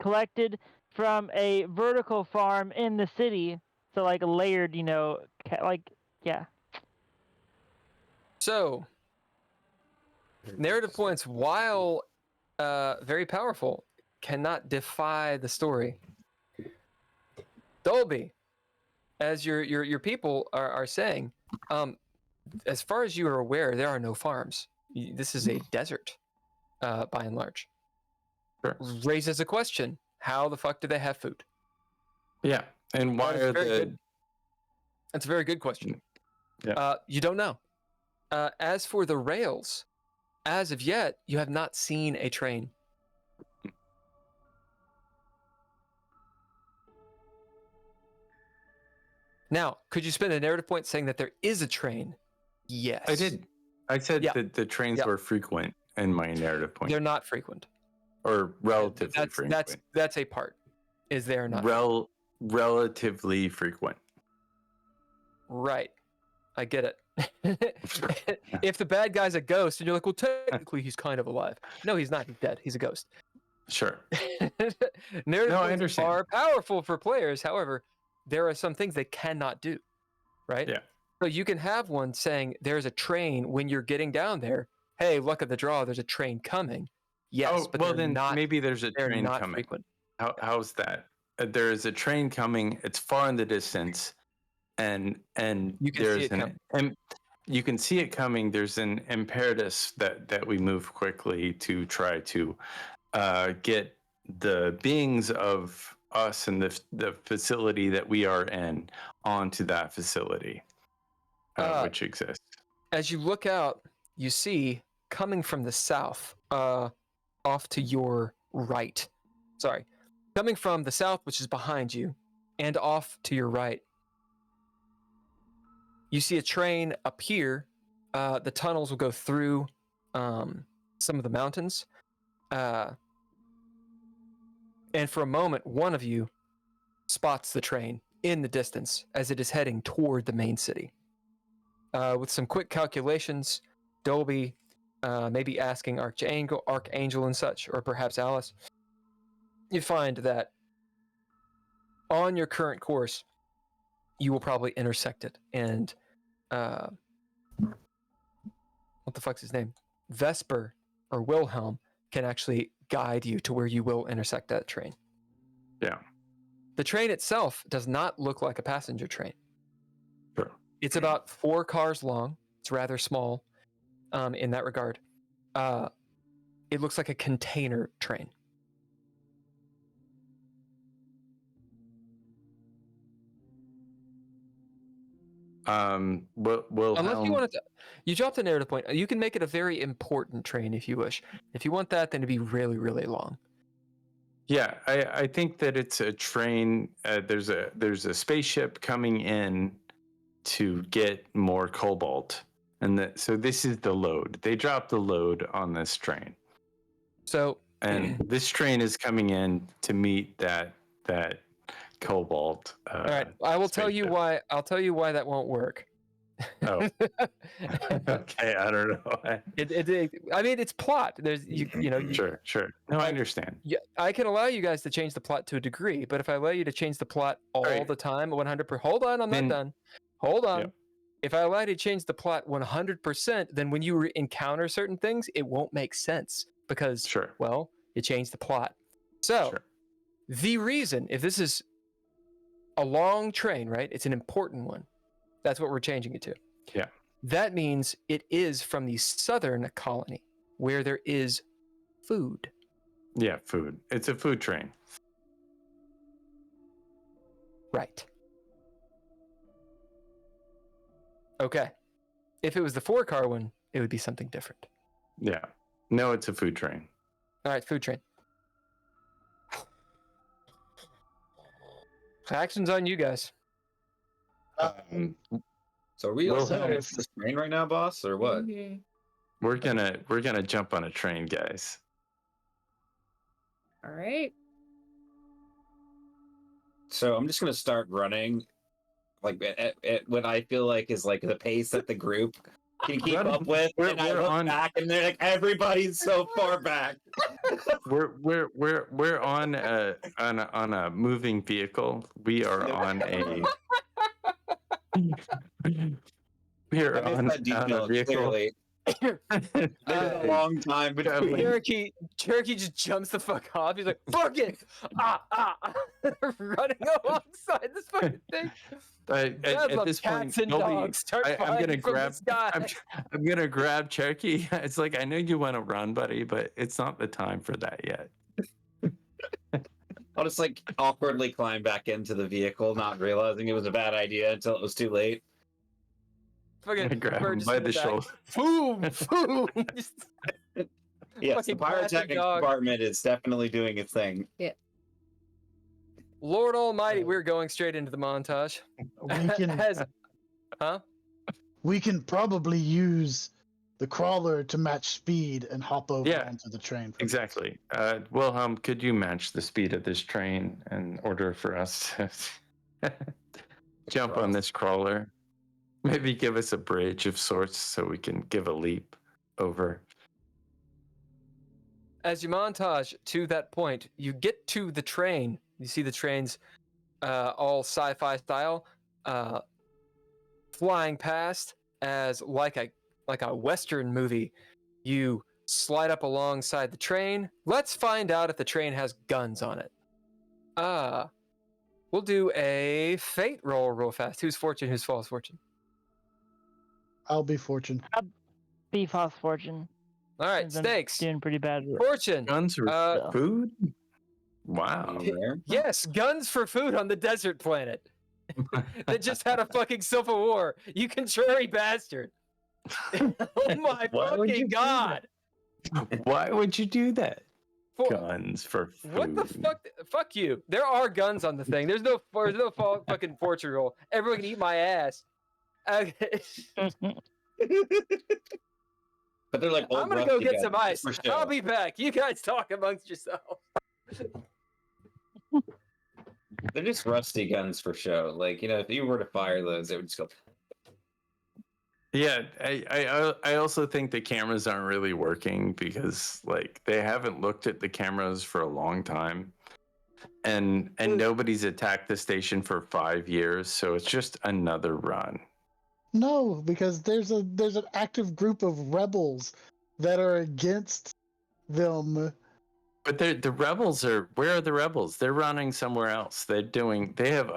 collected from a vertical farm in the city, so like layered, yeah. So, narrative points, while very powerful, cannot defy the story. Dolby, as your people are saying, as far as you are aware, there are no farms. This is a desert, by and large. Sure. Raises a question: how the fuck do they have food? Yeah, and why That is are very the good. That's a very good question. Yeah. You don't know. As for the rails, as of yet, you have not seen a train. Now, could you spend a narrative point saying that there is a train? Yes. I did. I said Yeah. that the trains Yeah. were frequent in my narrative point, They're not frequent. or relatively frequent. That's a part. Is they are not Relatively frequent. right. I get it. If the bad guy's a ghost and you're like, well, technically he's kind of alive. No, he's not. He's dead. He's a ghost. Sure. Narrative No, I points understand. are powerful for players. However, there are some things they cannot do. Right? Yeah. So you can have one saying there's a train when you're getting down there. Hey, luck of the draw, there's a train coming. Yes, Oh, but well, they're then not, maybe there's a they're train not coming. frequent. How's that? There is a train coming. It's far in the distance, and You can there's see it an coming. and you can see it coming. There's an imperative that we move quickly to try to get the beings of us and the facility that we are in onto that facility, which exists. As you look out, you see coming from the south, off to your right. Sorry. Coming from the south, which is behind you, and off to your right. You see a train up here. The tunnels will go through some of the mountains. And for a moment, one of you spots the train in the distance as it is heading toward the main city. With some quick calculations, Dolby, maybe asking Archangel and such, or perhaps Alice, you find that on your current course, you will probably intersect it. And what the fuck's his name? Vesper or Wilhelm can actually guide you to where you will intersect that train. Yeah. The train itself does not look like a passenger train. Sure. It's about 4 cars long. It's rather small in that regard. It looks like a container train. Will Unless you want to, you dropped a narrative point. You can make it a very important train if you wish. If you want that, then it'd be really, really long. Yeah, I think that it's a train. There's a spaceship coming in to get more cobalt, and so this is the load. They dropped the load on this train, So, and this train is coming in to meet that cobalt. all right, I will tell you spaceship. why. I'll tell you why that won't work. Oh, okay. I don't know. I mean, it's plot. There's you know. Sure. No, I understand. Yeah, I can allow you guys to change the plot to a degree, but if I allow you to change the plot all Right. the time, 100%. Hold on, I'm not Then- done. Hold on. Yep. If I allow you to change the plot 100%, then when you encounter certain things, it won't make sense because, Sure. well, you changed the plot. So, Sure. the reason, if this is a long train, right? It's an important one. That's what we're changing it to. Yeah. That means it is from the southern colony where there is food. Yeah, food. It's a food train. Right. Okay. If it was the 4-car one, it would be something different. Yeah. No, it's a food train. All right, food train. Action's on you guys. So are we Well, all so- on this train right now, boss, or what? We're gonna jump on a train, guys. All right. So I'm just gonna start running, like at what I feel like is like the pace that the group can keep Run- up with. we're- And I we're look on- back, and they're like, everybody's so far back. We're on a moving vehicle. We are on a we are I missed on that a detail vehicle. clearly. There's a long time between. Cherokee just jumps the fuck off. He's like, fuck it! Running alongside this fucking thing. At this point, cats and dogs start I'm gonna flying from grab. the sky. I'm gonna grab Cherokee. It's like I know you want to run, buddy, but it's not the time for that yet. I'll just like awkwardly climb back into the vehicle, not realizing it was a bad idea until it was too late. Fucking Grab bird him just by in the back. shoulder. Boom! Boom! Just Yes, the fucking classic pyrotechnics dog. department is definitely doing its thing. Lord Almighty, we're going straight into the montage. We can probably use the crawler to match speed and hop over Yeah, onto the train. Exactly. Wilhelm, could you match the speed of this train in order for us to jump on this crawler? Maybe give us a bridge of sorts so we can give a leap over. As you montage to that point, you get to the train. You see the trains, all sci-fi style, flying past as like a Western movie. You slide up alongside the train. Let's find out if the train has guns on it. We'll do a fate roll real fast. Who's fortune? Who's false fortune? I'll be fortune. Be false fortune. All right, since I'm stakes. Doing pretty bad. Fortune. Guns or so. food? Wow. Yes, guns for food on the desert planet. That just had a fucking civil war. You contrary bastard. Oh my Why would you fucking do god. Why would you do that? For- Guns for food. What the fuck? Fuck you. There are guns on the thing. There's no fucking fortune roll. Everyone can eat my ass. Okay. But they're like old I'm gonna go rusty get guns, some ice. for show. I'll be back. You guys talk amongst yourselves. They're just rusty guns for show. Like, if you were to fire those, it would just go. Yeah, I also think the cameras aren't really working because like they haven't looked at the cameras for a long time. And nobody's attacked the station for 5 years, so it's just another run. No, because there's an active group of rebels that are against them. But the rebels where are the rebels? They're running somewhere else. They have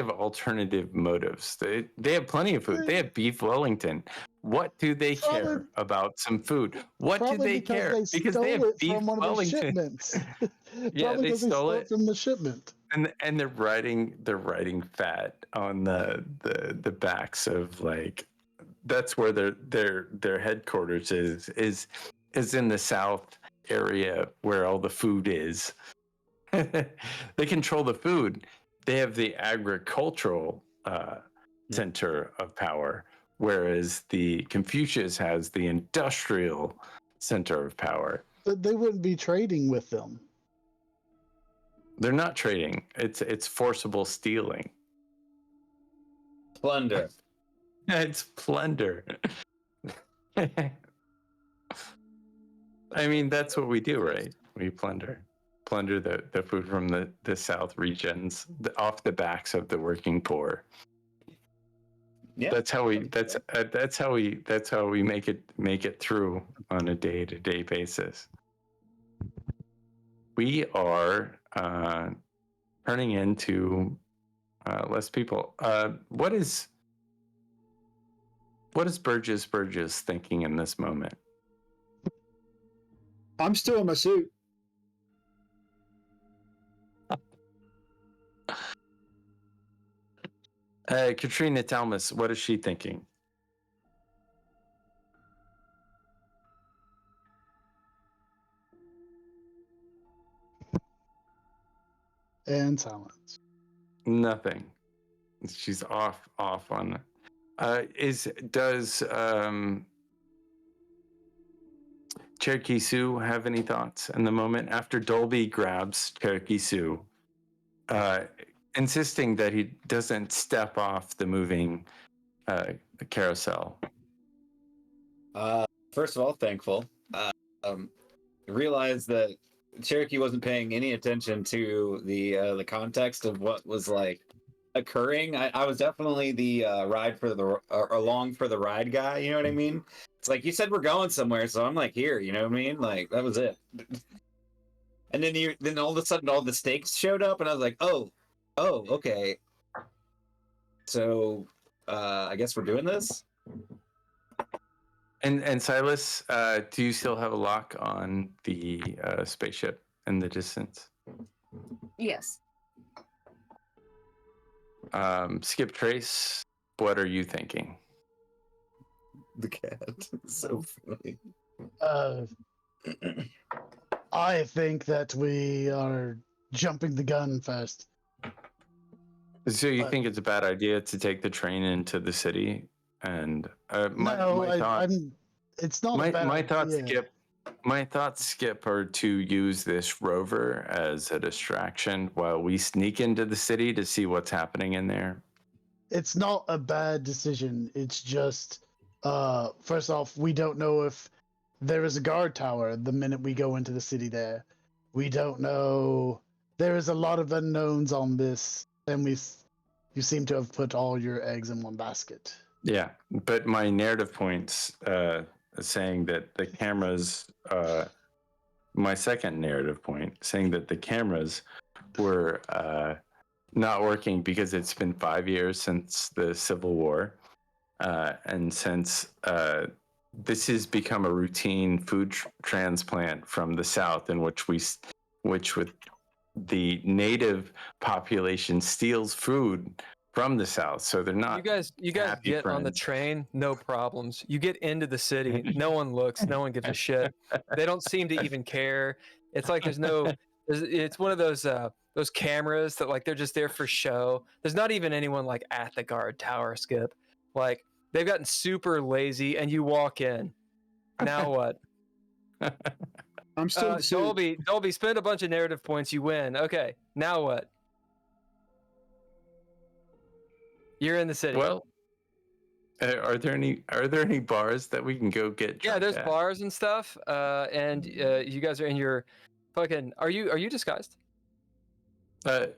alternative motives. They have plenty of food. They have beef Wellington. What do they care about some food? What do they care? Because they have beef from one of the Wellington. shipments. Yeah, Probably they because stole it. from the shipment. And they're writing fat on the backs of like that's where their headquarters is in the south area where all the food is. They control the food. They have the agricultural center of power, whereas the Confucius has the industrial center of power. But they wouldn't be trading with them. They're not trading. It's forcible stealing. Plunder. It's plunder. I mean, that's what we do, right? We plunder the food from the South regions off the backs of the working poor. Yeah. That's how we make it through on a day-to-day basis. We are turning into less people. What is Burgess thinking in this moment? I'm still in my suit. Katrina Talmas, what is she thinking? And silence. Nothing. She's off on. Does Cherokee Sue have any thoughts in the moment after Dolby grabs Cherokee Sue, insisting that he doesn't step off the moving carousel? First of all, thankful. Realized that Cherokee wasn't paying any attention to the context of what was like occurring. I was definitely the along for the ride guy. You know what I mean? It's like you said we're going somewhere, so I'm like here. You know what I mean? Like that was it. And then all of a sudden all the stakes showed up, and I was like, oh, okay. So I guess we're doing this. And Silas, do you still have a lock on the spaceship in the distance? Yes. Skip Trace, what are you thinking? The cat. So funny. I think that we are jumping the gun first. So you But- think it's a bad idea to take the train into the city? And it's not a bad my thoughts, idea. Skip. My thoughts, Skip, are to use this rover as a distraction while we sneak into the city to see what's happening in there. It's not a bad decision. It's just, first off, we don't know if there is a guard tower the minute we go into the city there. We don't know. There is a lot of unknowns on this, and you seem to have put all your eggs in one basket. Yeah, but my narrative points saying that the cameras, my second narrative point saying that the cameras were not working because it's been 5 years since the Civil War, and since this has become a routine food transplant from the South, in which with the native population steals food from the South, so they're not. You guys happy get on the friends. train, no problems. You get into the city, no one looks, no one gives a shit. They don't seem to even care. It's like it's one of those cameras that like they're just there for show. There's not even anyone like at the guard tower, Skip. Like they've gotten super lazy, and you walk in. Now what? I'm still in the suit. Dolby, spend a bunch of narrative points. You win. Okay, now what? You're in the city. Well, are there any bars that we can go get? Yeah, drunk there's at? bars and stuff. And you guys are in your fucking. Are you disguised? We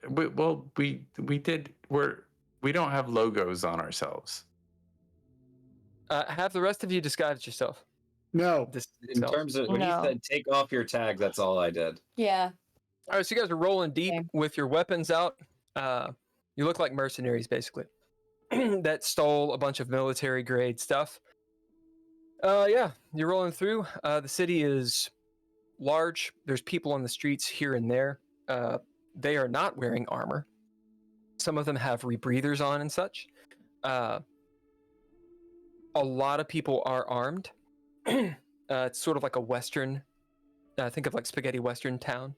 don't have logos on ourselves. Have the rest of you disguised yourself? No. In terms of when you No. said take off your tags, that's all I did. Yeah. All right, so you guys are rolling deep Okay. with your weapons out. You look like mercenaries, basically, that stole a bunch of military grade stuff. Yeah, you're rolling through. The city is large. There's people on the streets here and there. They are not wearing armor. Some of them have rebreathers on and such. A lot of people are armed. It's sort of like a Western. Think of like spaghetti Western town.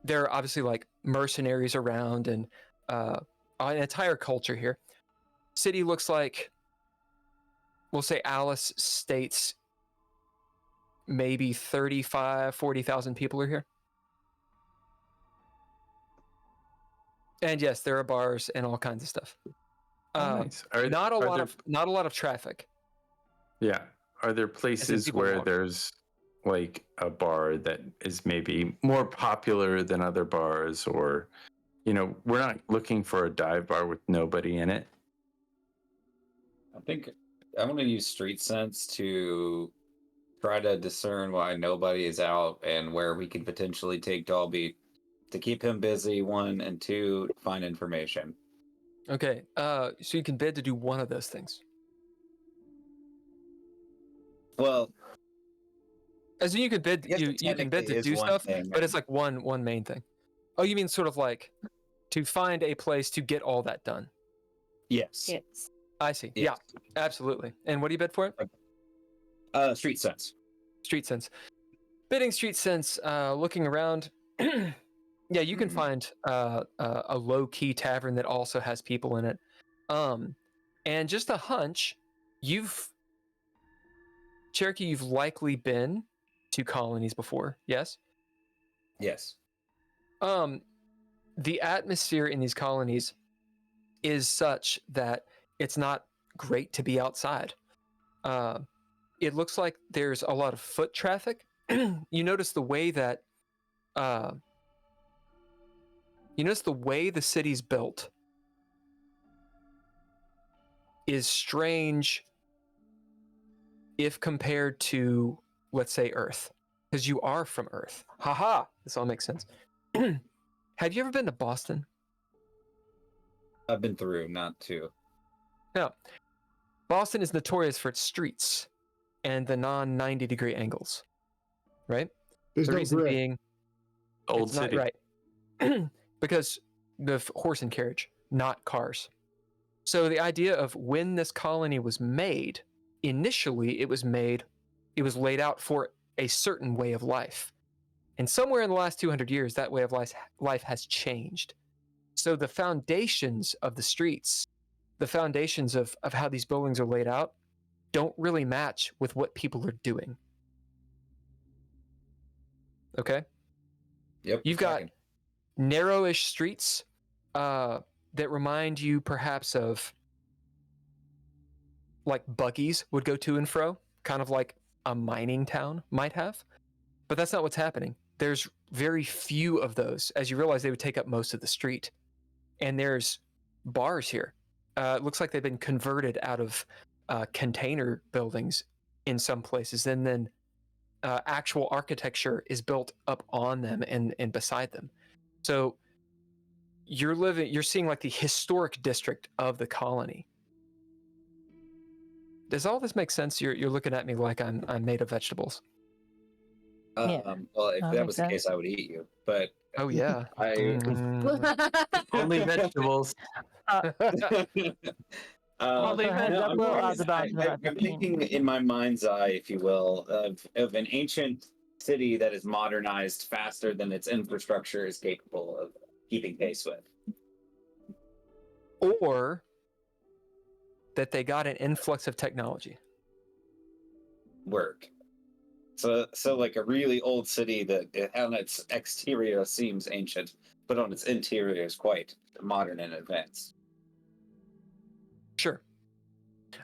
There are obviously like mercenaries around and an entire culture here. City looks like, we'll say Alice states maybe 40,000 people are here. And yes, there are bars and all kinds of stuff. Nice. Not a lot of traffic. Yeah. Are there places people where walk. there's like a bar that is maybe more popular than other bars, or we're not looking for a dive bar with nobody in it? I think I'm going to use street sense to try to discern why nobody is out and where we can potentially take Dolby to keep him busy, 1, and 2, find information. Okay, so you can bid to do one of those things. Well, As in you could bid, I guess you it can bid technically to is do one stuff, thing, but it's right? like one main thing. Oh, you mean sort of like to find a place to get all that done? yes. Yes. I see. Yes. Yeah, absolutely. And what do you bid for it? Street sense. Street sense. Bidding street sense. Looking around. Yeah, you can find a low key tavern that also has people in it. And just a hunch, Cherokee, you've likely been to colonies before, yes? Yes. The atmosphere in these colonies is such that it's not great to be outside. It looks like there's a lot of foot traffic. You notice the way that the city's built is strange if compared to, let's say, Earth, because you are from Earth. Haha, this all makes sense. Have you ever been to Boston? I've been through, not to. No. Boston is notorious for its streets and the non-90-degree angles, right? There's The no reason grip. being, Old it's not city. right. Because the horse and carriage, not cars. So the idea of when this colony was made, initially it was laid out for a certain way of life. And somewhere in the last 200 years, that way of life has changed. So the foundations of the streets, the foundations of how these buildings are laid out, don't really match with what people are doing. Okay? Yep. You've got tracking. narrowish streets that remind you perhaps of like buggies would go to and fro, kind of like a mining town might have. But that's not what's happening. There's very few of those, as you realize they would take up most of the street. And there's bars here. It looks like they've been converted out of container buildings in some places, and then actual architecture is built up on them and beside them. So you're seeing like the historic district of the colony. Does all this make sense? You're looking at me like I'm made of vegetables. Yeah. Well, if That that makes was the sense. case, I would eat you. But Oh yeah. I. Only vegetables. Also, heads no, up, I'm Will, curious. odds about about I'm 15. thinking in my mind's eye, if you will, of an ancient city that is modernized faster than its infrastructure is capable of keeping pace with. Or that they got an influx of technology. Work. So like a really old city that on its exterior seems ancient, but on its interior is quite modern and advanced. Sure.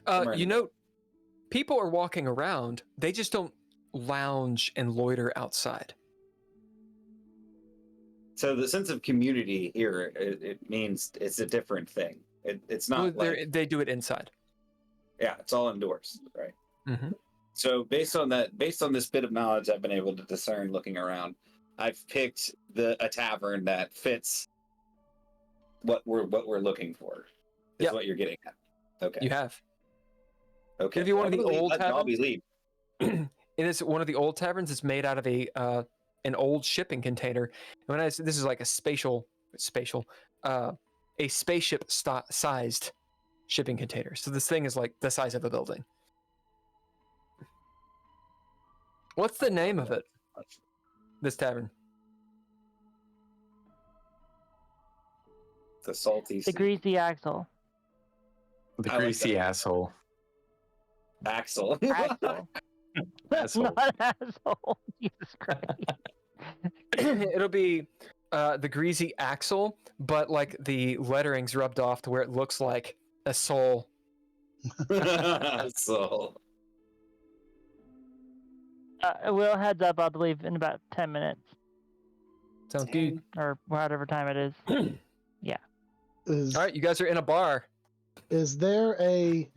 Somewhere in You the know, people are walking around. They just don't lounge and loiter outside. So the sense of community here, it means it's a different thing. It's not Well, like, they do it inside. yeah, it's all indoors, right? Mm-hmm. So based on this bit of knowledge I've been able to discern looking around, I've picked a tavern that fits what we're looking for. Is Yep. what you're getting at. Okay. You have. Okay. It'll be one of I'm the gonna leave. old I'll be taverns. leave. It is one of the old taverns. It's made out of an old shipping container. And when I say this is like a a spaceship sized shipping container. So this thing is like the size of a building. What's the name of it? This tavern. The salty The greasy axle. The I like greasy that. asshole. Axle. Axle. Asshole. Not asshole. Jesus Christ. It'll be the greasy axle, but like the lettering's rubbed off to where it looks like a soul. So Will, heads up, I'll leave in about 10 minutes. Sounds good. Or whatever time it is. Is All right, you guys are in a bar. is there a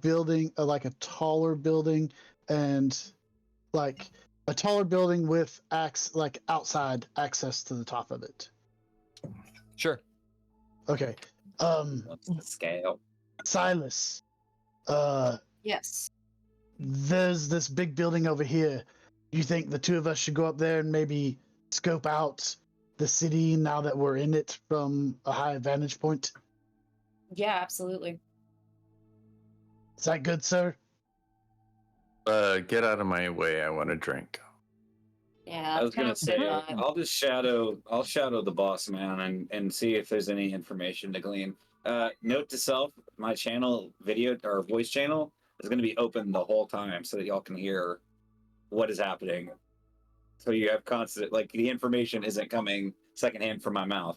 building, like a taller building, and like a taller building with like outside access to the top of it? Sure. Okay. what's the scale? Silas. Yes. There's this big building over here. You think the two of us should go up there and maybe scope out the city now that we're in it from a high vantage point? Yeah, absolutely. Is that good, sir? Get out of my way. I want a drink. Yeah. I was gonna sounds say good. I'll shadow the boss man and see if there's any information to glean. Note to self, my channel video or voice channel is gonna be open the whole time so that y'all can hear what is happening. So you have constant, like, the information isn't coming secondhand from my mouth,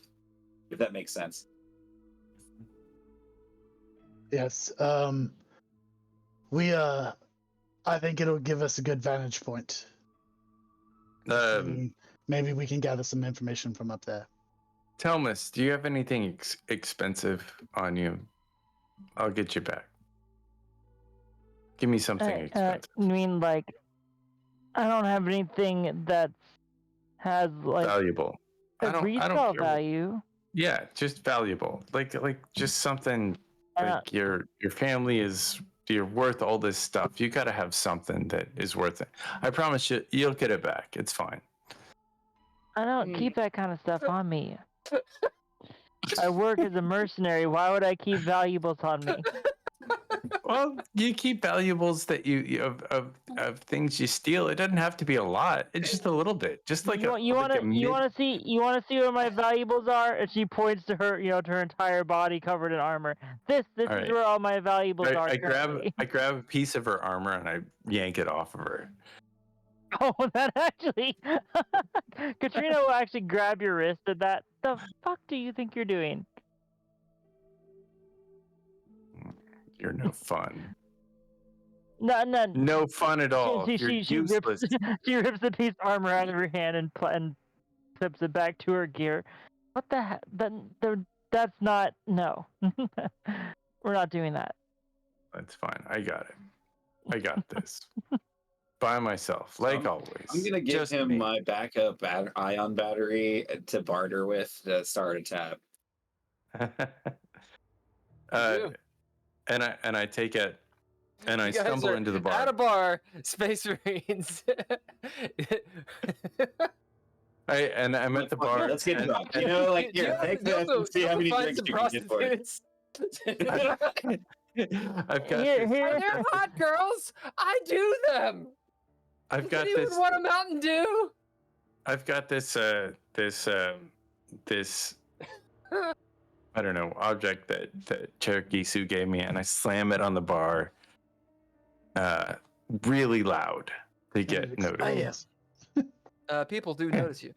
if that makes sense. Yes. I think it'll give us a good vantage point. Maybe we can gather some information from up there. Telmus, do you have anything expensive on you? I'll get you back. Give me something expensive. I mean, like, I don't have anything that has like Valuable. a I don't resale care what- value. Yeah, just valuable. Like just something like your family is you're worth all this stuff. You got to have something that is worth it. I promise you'll get it back. It's fine. I don't keep that kind of stuff on me. I work as a mercenary. Why would I keep valuables on me? Well, you keep valuables that you of things you steal. It doesn't have to be a lot. It's just a little bit. Just like you want to see where my valuables are? And she points to her, to her entire body covered in armor. This All is right. where all my valuables are. I grab currently. I grab a piece of her armor and I yank it off of her. Oh, that actually, Katrina will actually grab your wrist. And that the fuck do you think you're doing? You're no fun. No fun at all. You're useless. She rips the piece of armor out of her hand and flips it back to her gear. What the heck? That's not. No. We're not doing that. That's fine. I got it. I got this. By myself, like always. I'm gonna give Just him me. my backup ion battery to barter with to start a tab. And I take it, and I You guys stumble are into the At a bar. bar, Space Marines. I'm at the bar. Let's get and- drunk. and- Like here, take this and see how many drinks you can get for it. I've got Here, this, here. They're hot girls. I do them. I've got Anyone this. want a Mountain Dew? I've got this I don't know, object that Cherokee Sue gave me, and I slam it on the bar really loud to get noticed. People do notice you.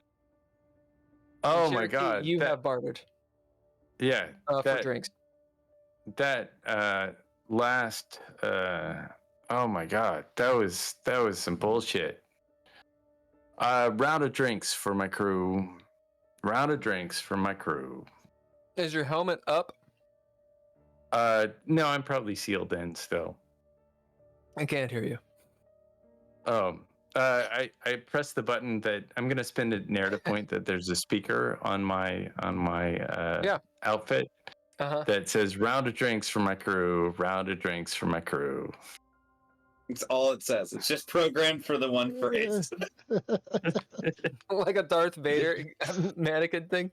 Oh my Cherokee, god. You have bartered Yeah. for that drinks. that last oh my god, that was some bullshit. Round of drinks for my crew. Is your helmet up? No, I'm probably sealed in still. I can't hear you. I press the button that I'm gonna spin a narrative point that there's a speaker on my outfit that says round of drinks for my crew, round of drinks for my crew. It's all it says. It's just programmed for the one phrase. Like a Darth Vader mannequin thing.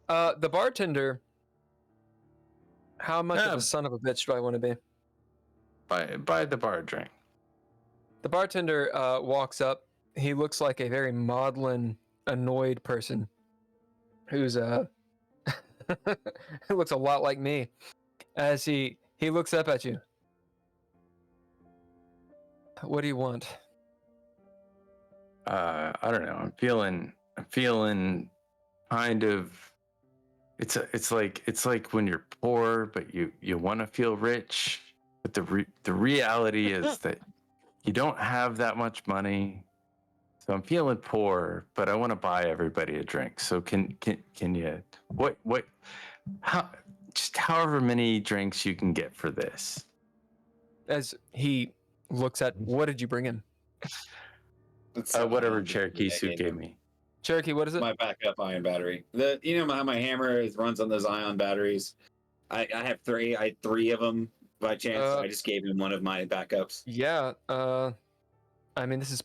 The bartender. How much of a son of a bitch do I want to be? Buy the bar drink. The bartender walks up. He looks like a very maudlin, annoyed person who's who looks a lot like me. As he looks up at you. What do you want? I don't know. I'm feeling kind of. It's like when you're poor, but you want to feel rich. But the reality is that you don't have that much money. So I'm feeling poor, but I want to buy everybody a drink. So can you just however many drinks you can get for this? As he looks at, what did you bring in? Whatever Cherokee suit gave me. Cherokee, what is it? My backup ion battery. How my hammer runs on those ion batteries. I have three. I had three of them by chance. I just gave him one of my backups. Yeah. I mean, this is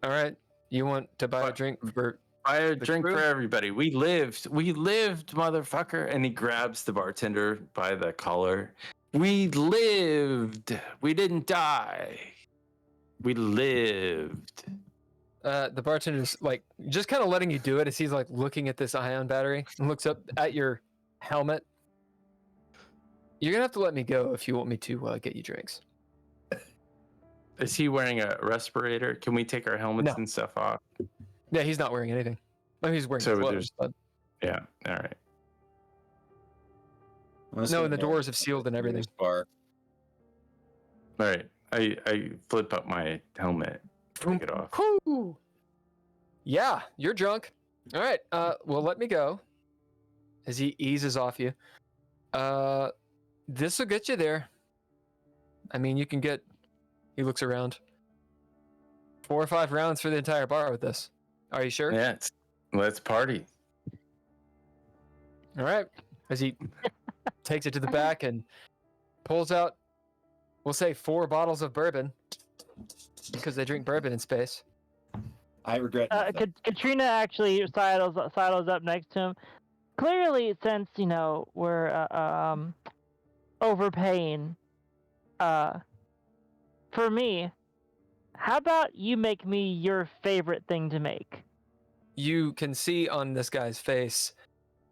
all right. You want to buy a drink for? Buy a the drink crew? for everybody. We lived, motherfucker. And he grabs the bartender by the collar. We lived. We didn't die. We lived. The bartender's like just kind of letting you do it as he's like looking at this ion battery and looks up at your helmet. You're gonna have to let me go if you want me to get you drinks. Is he wearing a respirator? Can we take our helmets No. and stuff off? Yeah, he's not wearing anything. Oh, he's wearing So clothes. there's- But Yeah. All right. no, and the doors have sealed and everything. Bar. All right. I flip up my helmet. Take it off. Whew. Yeah, you're drunk. All right. Well, let me go. As he eases off you. This will get you there. I mean, you can get. He looks around. 4 or 5 rounds for the entire bar with this. Are you sure? Yeah, let's party. All right. As he takes it to the back and pulls out, we'll say 4 bottles of bourbon, because they drink bourbon in space. I regret nothing. Katrina actually sidles up next to him. Clearly, since we're overpaying, for me, how about you make me your favorite thing to make? You can see on this guy's face,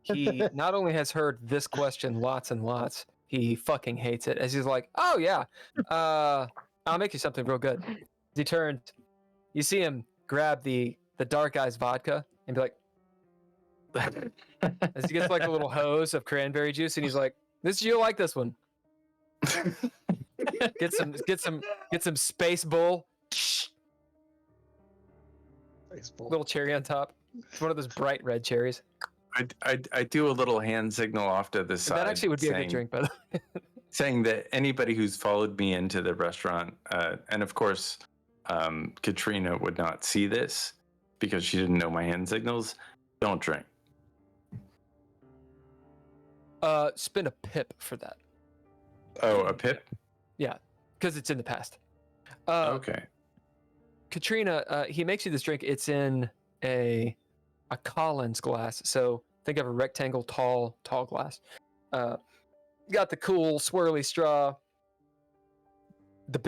he not only has heard this question lots and lots, he fucking hates it. As he's like, "Oh yeah, I'll make you something real good." He turns, you see him grab the Dark Eyes vodka and be like, as he gets like a little hose of cranberry juice, and he's like, "You'll like this one." Get some Space Bull. Little cherry on top. It's one of those bright red cherries. I do a little hand signal off to the side. That actually would be a good drink, by the way. Saying that anybody who's followed me into the restaurant, and of course, Katrina would not see this because she didn't know my hand signals, don't drink. Spin a pip for that. Oh, a pip? Yeah, because it's in the past. Okay. Katrina, he makes you this drink. It's in a Collins glass. So think of a rectangle, tall glass. Got the cool swirly straw. The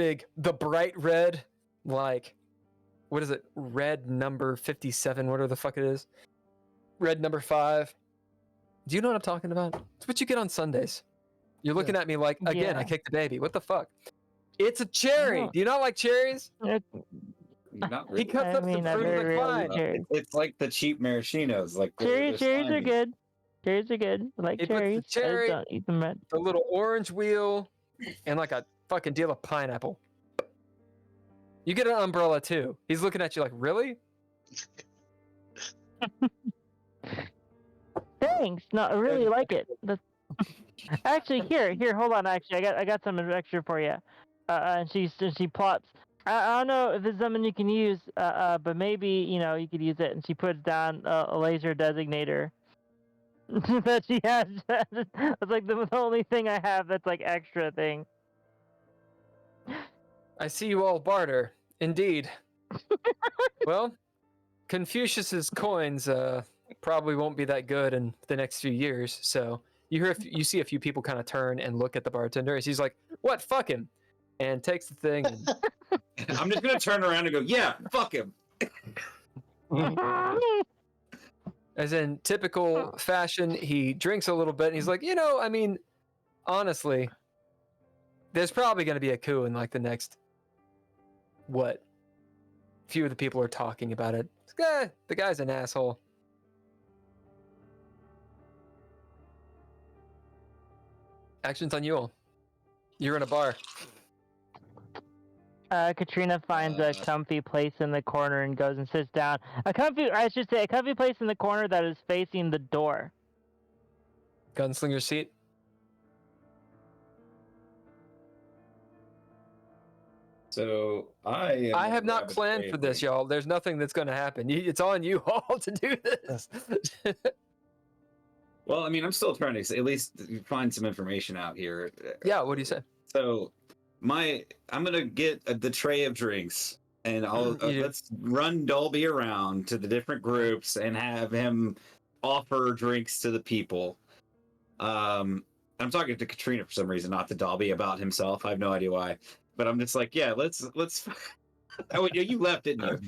bright red, like, what is it? Red number 57, whatever the fuck it is. Red number 5. Do you know what I'm talking about? It's what you get on Sundays. You're looking at me like, again, I kicked the baby. What the fuck? It's a cherry. Oh. Do you not like cherries? Not He really. cuts up some fruit of the Cline. It's like the cheap maraschinos. Like Cherries are good. Cherries are good. I like He puts the cherries. I just cherry- don't eat them red. The little orange wheel, and like a fucking deal of pineapple. You get an umbrella too. He's looking at you like, really? Thanks. No, I really like it. Actually, here, hold on. Actually, I got something extra for you. And she plots. I don't know if it's something you can use, but maybe you could use it. And she puts down a laser designator that she has. It's like the only thing I have that's like extra thing. I see you all barter. Indeed. Well, Confucius's coins probably won't be that good in the next few years. So you see a few people kind of turn and look at the bartender as he's like, "What? Fuck him," and takes the thing. And I'm just gonna turn around and go, "Yeah, fuck him." as in typical fashion, he drinks a little bit and he's like, I mean, honestly, there's probably going to be a coup in like the next, few of the people are talking about it. The guy's an asshole. Action's on you all. You're in a bar. Katrina finds a comfy place in the corner and goes and sits down. A comfy place in the corner that is facing the door. Gunslinger seat. So I have not planned for this, y'all. There's nothing that's going to happen. It's on you all to do this. Well, I mean, I'm still trying to at least find some information out here. Yeah, what do you say? So, I'm gonna get the tray of drinks, and let's run Dolby around to the different groups and have him offer drinks to the people. I'm talking to Katrina for some reason, not to Dolby, about himself. I have no idea why, but I'm just like, yeah, let's. Oh, you left, didn't you?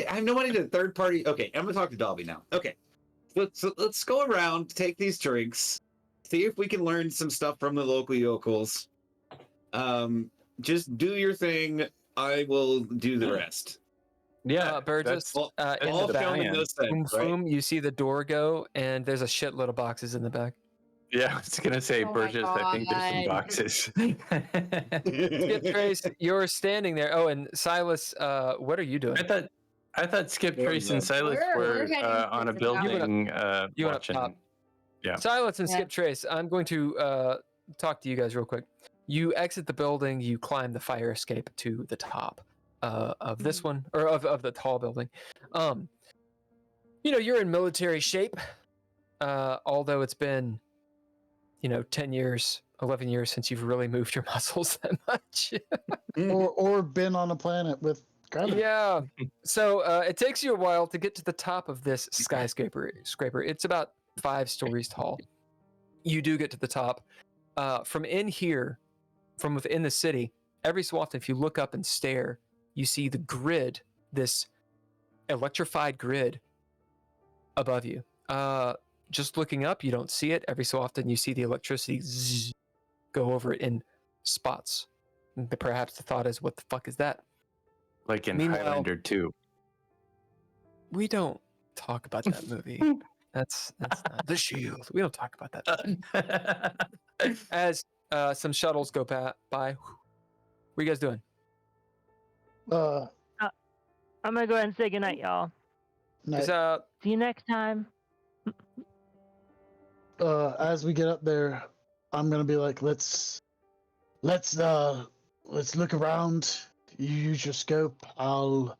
I have no money to third party. Okay, I'm gonna talk to Dolby now. Okay, let's go around, take these drinks, see if we can learn some stuff from the local yokels. Just do your thing. I will do the rest. Yeah, Burgess. All In the back, filming those things, right? boom, you see the door go, and there's a shitload of boxes in the back. Yeah, I was gonna say, Oh my Burgess. I think there's some God. boxes. Skip Trace, you're standing there. Oh, and Silas, what are you doing? I thought Skip, There we Trace, and go. Silas We're were heading on a towards the building You went up watching. top. Yeah. Silas and Yeah. Skip Trace, I'm going to talk to you guys real quick. You exit the building. You climb the fire escape to the top of this one, or of the tall building. You're in military shape, although it's been, 10 years, 11 years since you've really moved your muscles that much. or been on a planet with gravity. Yeah. So it takes you a while to get to the top of this skyscraper. It's about 5 stories tall. You do get to the top. From in here, from within the city, every so often, if you look up and stare, you see the grid, this electrified grid above you. Just looking up, you don't see it. Every so often, you see the electricity go over it in spots. Perhaps the thought is, what the fuck is that? Like in Meanwhile- Highlander 2. We don't talk about that movie. That's not The Shield. We don't talk about that. As some shuttles go by. What are you guys doing? Uh, I'm gonna go ahead and say goodnight, y'all. Peace night. out. See you next time. As we get up there, I'm gonna be like, let's look around. You use your scope. I'll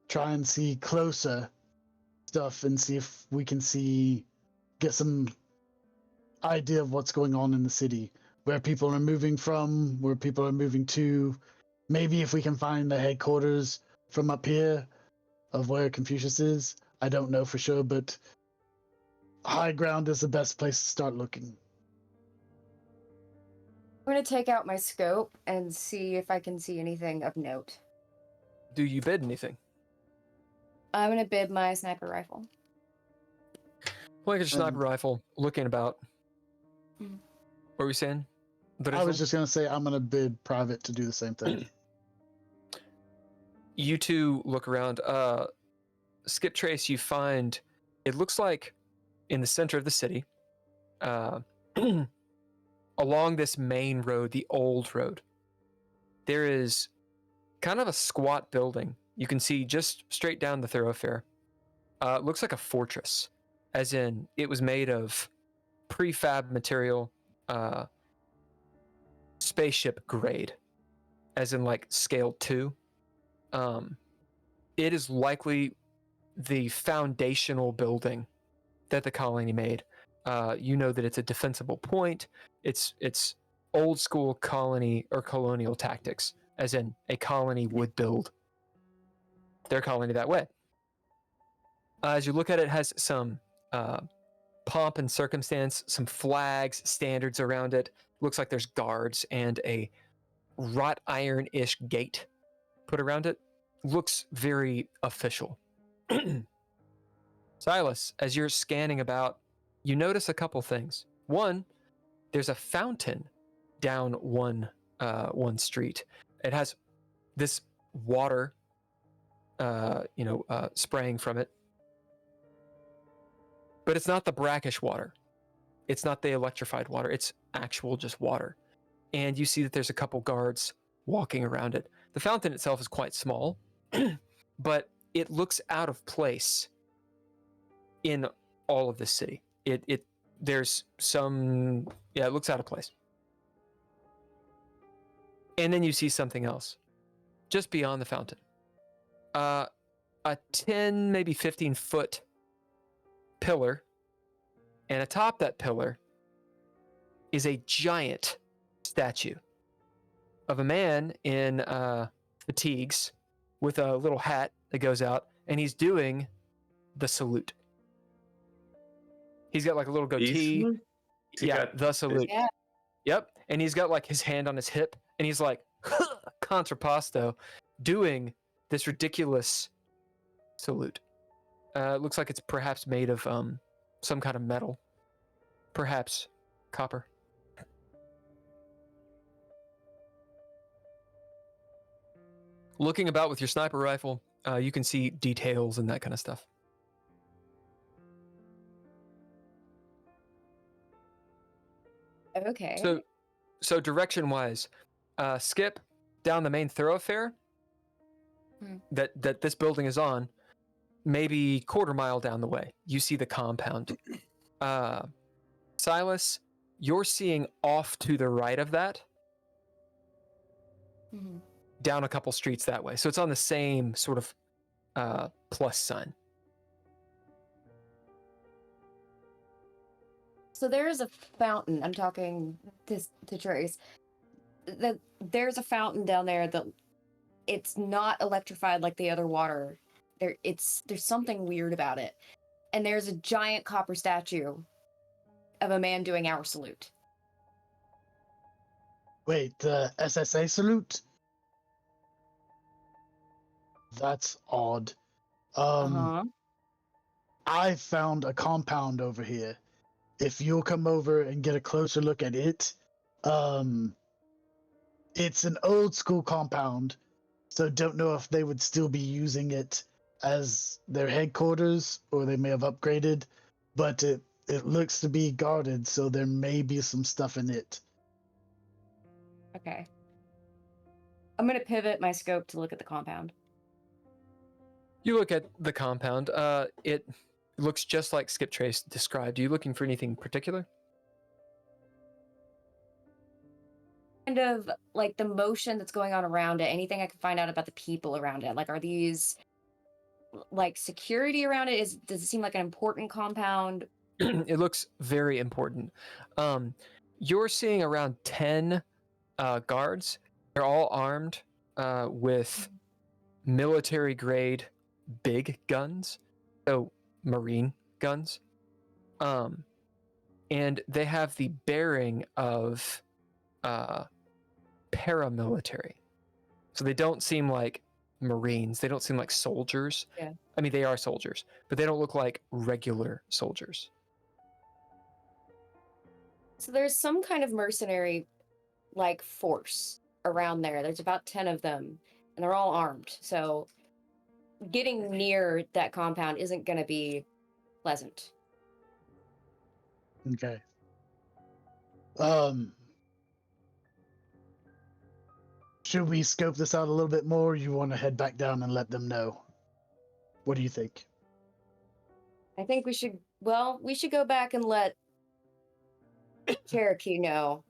try and see closer stuff and see if we can get some idea of what's going on in the city, where people are moving from, where people are moving to. Maybe if we can find the headquarters from up here of where Confucius is. I don't know for sure, but high ground is the best place to start looking. I'm gonna take out my scope and see if I can see anything of note. Do you bid anything? I'm gonna bid my sniper rifle. Look at your sniper rifle, looking about. Mhm. What were you saying? I was just gonna say I'm gonna bid private to do the same thing. You two look around. Skip Trace, you find it looks like in the center of the city, along this main road, the old road, there is kind of a squat building. You can see just straight down the thoroughfare. It looks like a fortress, as in it was made of prefab material, spaceship grade, as in like scale 2. It is likely the foundational building that the colony made. You know that it's a defensible point. It's old school colony or colonial tactics, as in a colony would build their colony that way. As you look at it, it has some pomp and circumstance, some flags, standards around it. Looks like there's guards and a wrought iron-ish gate put around it. Looks very official. Silas, as you're scanning about, you notice a couple things. One, there's a fountain down one street. It has this water, spraying from it. But it's not the brackish water. It's not the electrified water. It's actual just water. And you see that there's a couple guards walking around it. The fountain itself is quite small, but it looks out of place in all of this city. There's some, it looks out of place. And then you see something else just beyond the fountain. A 10, maybe 15 foot pillar, and atop that pillar is a giant statue of a man in fatigues with a little hat that goes out, and he's doing the salute. He's got like a little goatee. The salute. Yeah. Yep. And he's got like his hand on his hip, and he's like contrapposto doing this ridiculous salute. It looks like it's perhaps made of some kind of metal, perhaps copper. Looking about with your sniper rifle, you can see details and that kind of stuff. Okay. So direction-wise, Skip down the main thoroughfare that this building is on, maybe quarter mile down the way, you see the compound. Silas, you're seeing off to the right of that, Mhm. down a couple streets that way. So it's on the same sort of plus sign. So there is a fountain. I'm talking this to Trace. There's a fountain down there that it's not electrified like the other water. There's something weird about it. And there's a giant copper statue of a man doing our salute. Wait, the SSA salute? That's odd. Uh-huh. I found a compound over here. If you'll come over and get a closer look at it, it's an old school compound, so don't know if they would still be using it as their headquarters or they may have upgraded, but it looks to be guarded, so there may be some stuff in it. Okay. I'm going to pivot my scope to look at the compound. You look at the compound. It looks just like Skip Trace described. Are you looking for anything particular? Kind of like the motion that's going on around it. Anything I can find out about the people around it? Like, are these like security around it? Does it seem like an important compound? It looks very important. You're seeing around 10 guards. They're all armed with military grade big guns, so marine guns. And they have the bearing of paramilitary. So they don't seem like Marines. They don't seem like soldiers. Yeah. I mean, they are soldiers, but they don't look like regular soldiers. So there's some kind of mercenary like force around there. There's about 10 of them, and they're all armed. So getting near that compound isn't going to be pleasant. Okay. Should we scope this out a little bit more? Or you want to head back down and let them know? What do you think? I think we should go back and let Cherokee know.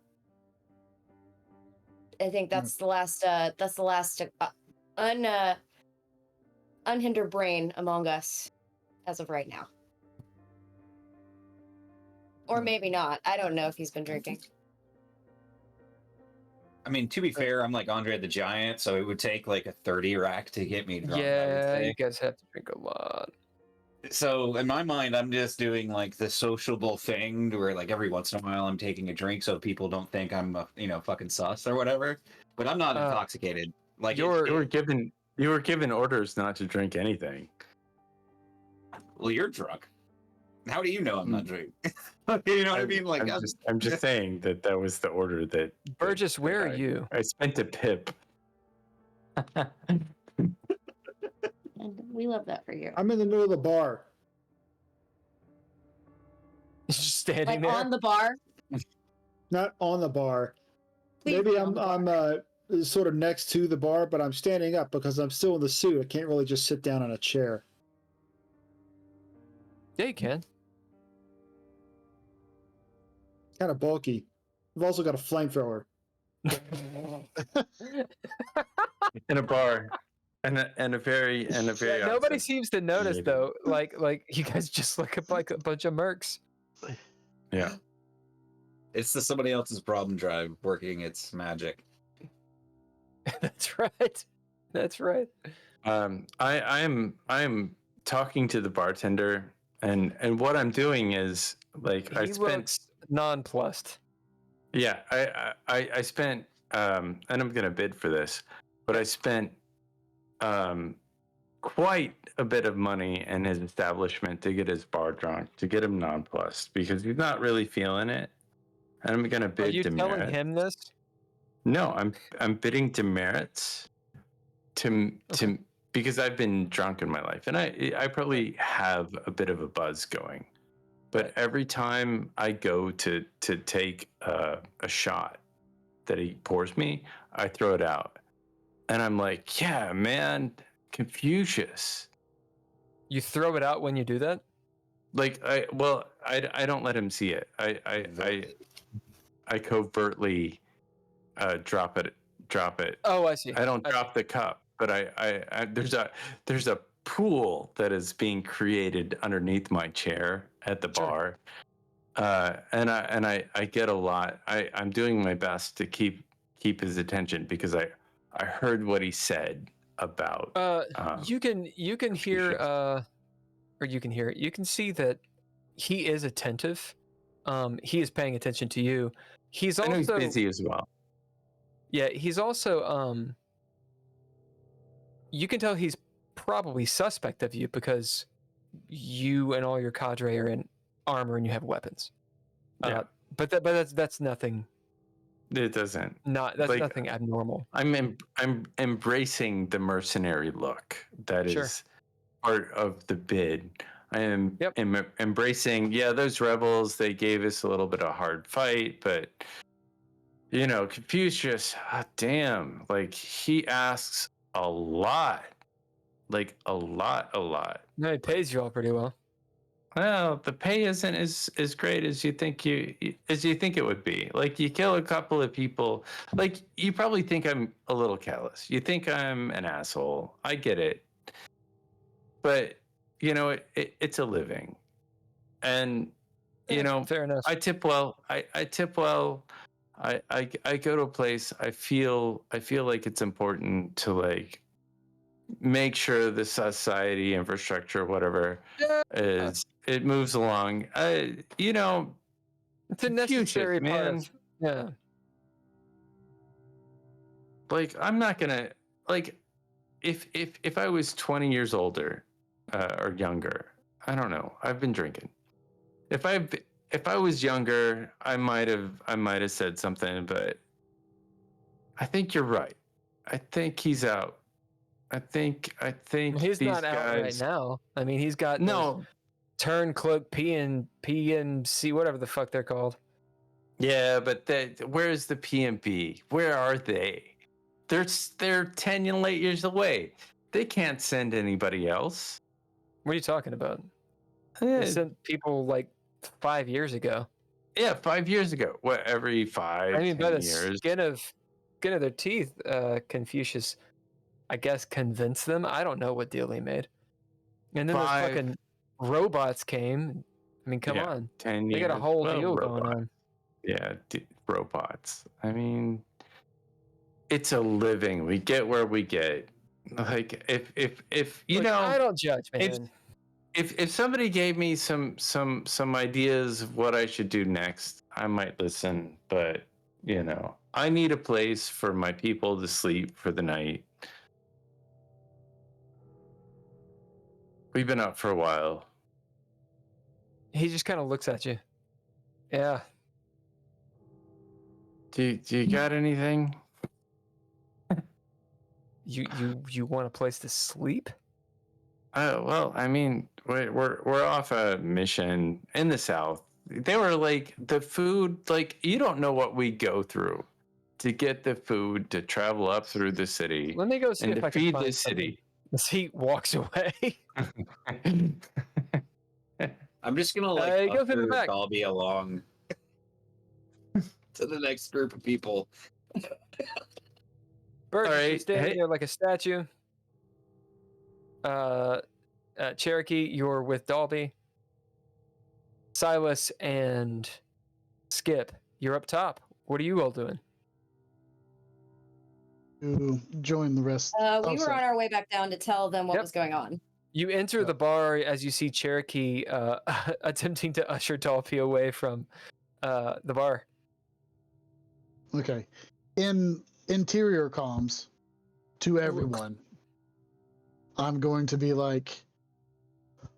I think that's the last unhindered brain among us as of right now. Or maybe not. I don't know if he's been drinking. I mean, to be fair, I'm like Andre the Giant, so it would take like a 30 rack to get me drunk. I would Yeah, you say. guys have to drink a lot. So in my mind, I'm just doing like the sociable thing where like every once in a while I'm taking a drink so people don't think I'm fucking sus or whatever. But I'm not intoxicated. Like You were given orders not to drink anything. well, you're drunk. How do you know I'm not drinking? You know what I mean? Like I'm just saying that was the order that Burgess, where are you? I spent a pip. And we love that for you. I'm in the middle of the bar. Just standing Like there. on the bar. Not on the bar. Please Maybe be on the bar. I'm sort of next to the bar, but I'm standing up because I'm still in the suit. I can't really just sit down on a chair. Yeah, you can. Kind of bulky. I've also got a flamethrower. In a bar. And a very Yeah, nobody seems to notice though. Like you guys just look up like a bunch of mercs. Yeah. it's the somebody else's problem drive working its magic. That's right. That's right. I'm talking to the bartender, and what I'm doing is like He looks nonplussed. Yeah, I spent and I'm gonna bid for this, but I spent quite a bit of money in his establishment to get his bar drunk, to get him nonplussed because he's not really feeling it. And I'm gonna bid Are you telling demerits. him this? No, I'm bidding demerits to because I've been drunk in my life, and I probably have a bit of a buzz going. But every time I go to take a shot that he pours me, I throw it out. And I'm like, yeah, man, Confucius. You throw it out when you do that? Like, I don't let him see it. I covertly drop it drop it. Oh, I see. I don't drop the cup, but I there's a pool that is being created underneath my chair at the Sure. bar, and I get a lot. I'm doing my best to keep his attention because I heard what he said about. You can hear Confucius. or you can hear it. You can see that he is attentive. He is paying attention to you. He's I know he's also busy as well. yeah. He's also you can tell he's probably suspect of you because you and all your cadre are in armor and you have weapons. Yeah. But that's nothing. It doesn't. That's Like, nothing abnormal. I'm embracing the mercenary look. That Sure. is part of the bid. I am Yep. embracing. Yeah, those rebels. They gave us a little bit of a hard fight, but Confucius. Damn, like he asks a lot, like a lot. No, he pays you all pretty well. Well, the pay isn't as great as you think it would be. Like you kill a couple of people, like you probably think I'm a little callous. You think I'm an asshole. I get it. But it's a living. And Fair enough. I tip well. I tip well. I go to a place, I feel like it's important to like make sure the society infrastructure, whatever, Yeah. it moves along. It's a necessary part man. of yeah. Like I'm not gonna like if I was 20 years older or younger, I don't know. I've been drinking. If I was younger, I might have said something, but I think you're right. I think he's out. I think He's these not out right guys. now. I mean, he's got those No, turn cloak PNC, whatever the fuck they're called. yeah, but where's the PMB? Where are they? They're 10 and late years away. They can't send anybody else. What are you talking about? Eh, They sent people like 5 years ago. yeah, 5 years ago. What, every 5, I mean, by 10 the years? skin of their teeth, Confucius, I guess, convinced them. I don't know what deal he made. And then those 5, fucking robots came. I mean, come yeah, on. 10 They years. got a whole Well, deal robot. going on. Yeah, robots. I mean, it's a living. We get where we get. Like if you Look, know, I don't judge, if- man. if somebody gave me some ideas of what I should do next, I might listen. But I need a place for my people to sleep for the night. We've been up for a while. He just kind of looks at you. Yeah. Do you got anything? You want a place to sleep? Well, I mean, we're off a mission in the South. They were like the food, like you don't know what we go through to get the food to travel up through the city Let me go see and if to I can feed find the something. city. He walks away. I'm just gonna He goes in the usher back. Dalby along to the next group of people. Bird, All you're right, standing hey. there like a statue. Cherokee, you're with Dalby. Silas and Skip, you're up top. What are you all doing? To join the rest. We Oh, were sorry. on our way back down to tell them what Yep. was going on. You enter the bar as you see Cherokee attempting to usher Dalby away from the bar. Okay. In interior comms to everyone, I'm going to be like,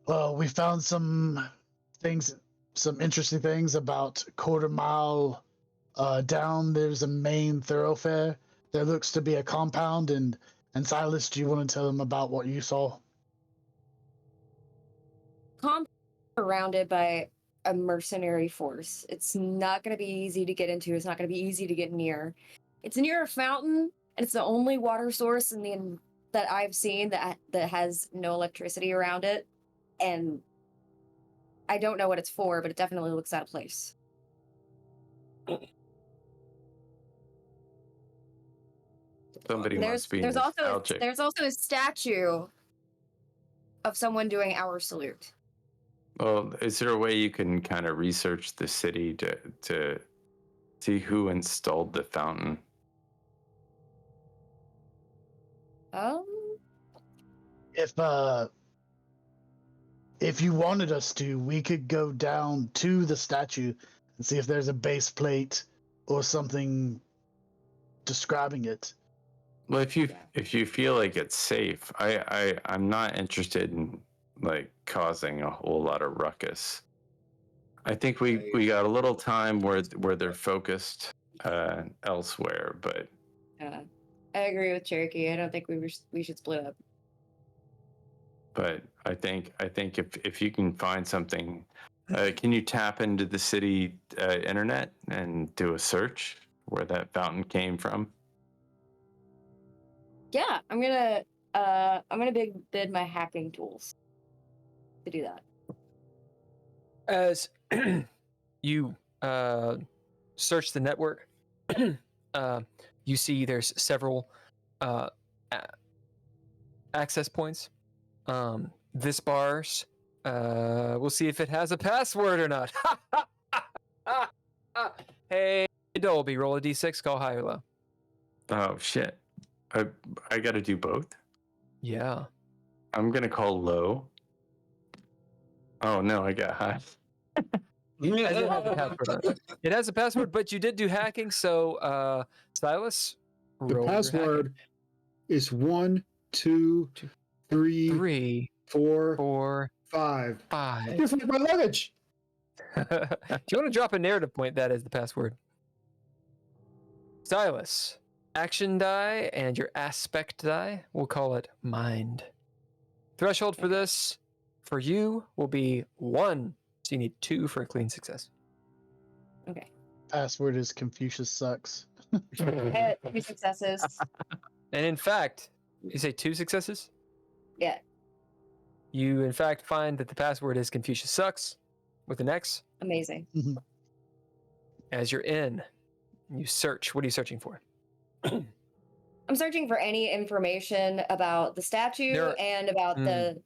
well, we found some interesting things about quarter mile down. There's a main thoroughfare. There looks to be a compound. And Silas, do you want to tell them about what you saw? Surrounded by a mercenary force. It's not going to be easy to get into. It's not going to be easy to get near. It's near a fountain, and it's the only water source that I've seen that has no electricity around it. And I don't know what it's for, but it definitely looks out of place. Somebody must be there's also nostalgic. there's also a statue of someone doing our salute. Well, is there a way you can kind of research the city to see who installed the fountain? If you wanted us to, we could go down to the statue and see if there's a base plate or something describing it. Well, if you feel like it's safe, I'm not interested in like causing a whole lot of ruckus. I think we got a little time where they're focused elsewhere, but I agree with Cherokee. I don't think we should split up. But I think if you can find something, can you tap into the city internet and do a search where that fountain came from? Yeah, I'm gonna bid my hacking tools to do that. As you search the network, you see there's several access points. This bar's, we'll see if it has a password or not. Hey, Dolby, roll a d6, call high or low. Oh shit! I got to do both. Yeah. I'm gonna call low. Oh no, I got high. It has a password, but you did do hacking, so Silas, The roll your password is 1, 2, 3, hacking. 3, 4, 4, 5. 5. Just like my luggage. Do you want to drop a narrative point that is the password? Silas, action die and your aspect die, we'll call it mind. Threshold for this, for you, will be 1. So you need 2 for a clean success. Okay. Password is Confucius sucks. 2 successes. And in fact, you say 2 successes? Yeah. You, in fact, find that the password is Confucius sucks with an X. Amazing. As you're in, you search. What are you searching for? I'm searching for any information about the statue and about the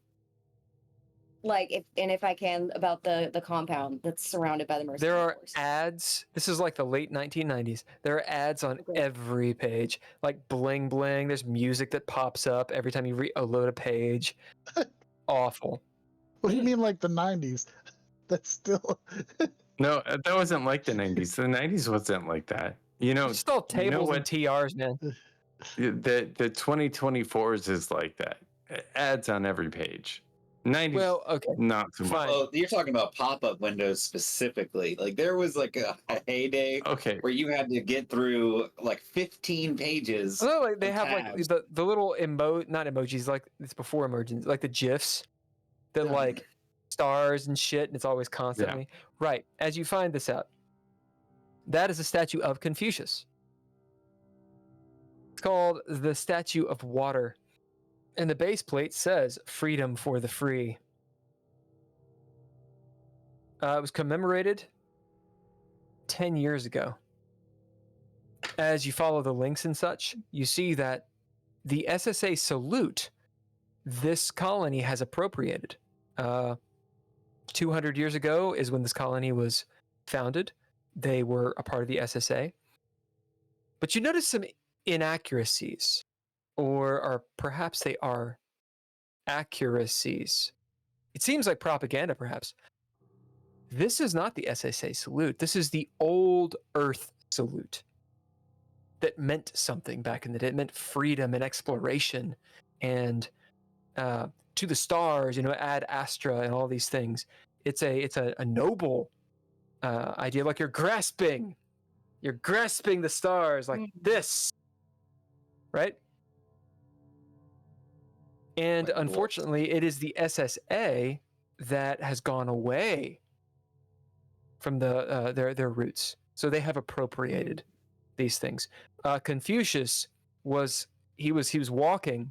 if I can about the compound that's surrounded by the mercenary There are force. ads. This is like the late 1990s. There are ads on every page, like bling bling. There's music that pops up every time you reload a page. Awful. What do you mean, like the 90s? That's still. No, that wasn't like the 90s. The 90s wasn't like that. You know, It's just all tables and TRs, man. the 2024s is like that. Ads on every page. 90s, Well, okay. not so much. Fine. Oh, you're talking about pop-up windows specifically. Like there was like a heyday Okay. where you had to get through like 15 pages. Oh, like they of have tabs. like the little not emojis, like it's before emojis, like the GIFs that Yeah. like stars and shit, and it's always constantly. Right. As you find this out, that is a statue of Confucius. It's called the Statue of Water. And the base plate says freedom for the free. It was commemorated 10 years ago. As you follow the links and such, you see that the SSA salute this colony has appropriated. 200 years ago is when this colony was founded. They were a part of the SSA. But you notice some inaccuracies, or perhaps they are accuracies. It seems like propaganda, perhaps. This is not the SSA salute. This is the old Earth salute that meant something back in the day. It meant freedom and exploration and to the stars, ad astra and all these things. It's a noble idea, like you're grasping the stars like this, right? And unfortunately, it is the SSA that has gone away from their roots. So they have appropriated these things. Confucius was walking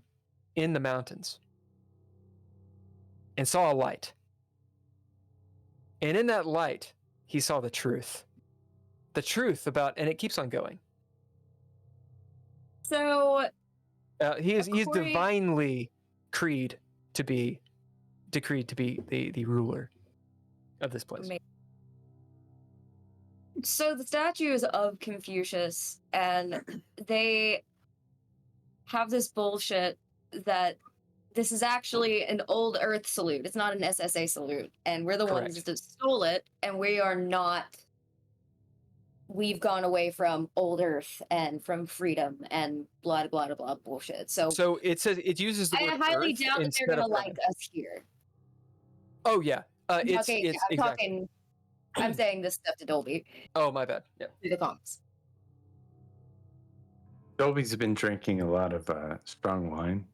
in the mountains and saw a light. And in that light, he saw the truth. The truth about, and it keeps on going. So He's According- divinely decreed to be the ruler of this place. So the statue is of Confucius, and they have this bullshit that this is actually an old Earth salute. It's not an SSA salute, and we're the ones Correct. that stole it, and we are not. We've gone away from old Earth and from freedom and blah blah blah blah bullshit. So it says it uses the I word highly Earth doubt that they're instead gonna of like Roman. us here. Oh yeah, I'm it's talking. I'm exactly. talking. I'm saying this stuff to Dolby. Oh my bad. Yeah. To the comms. Dolby's been drinking a lot of strong wine.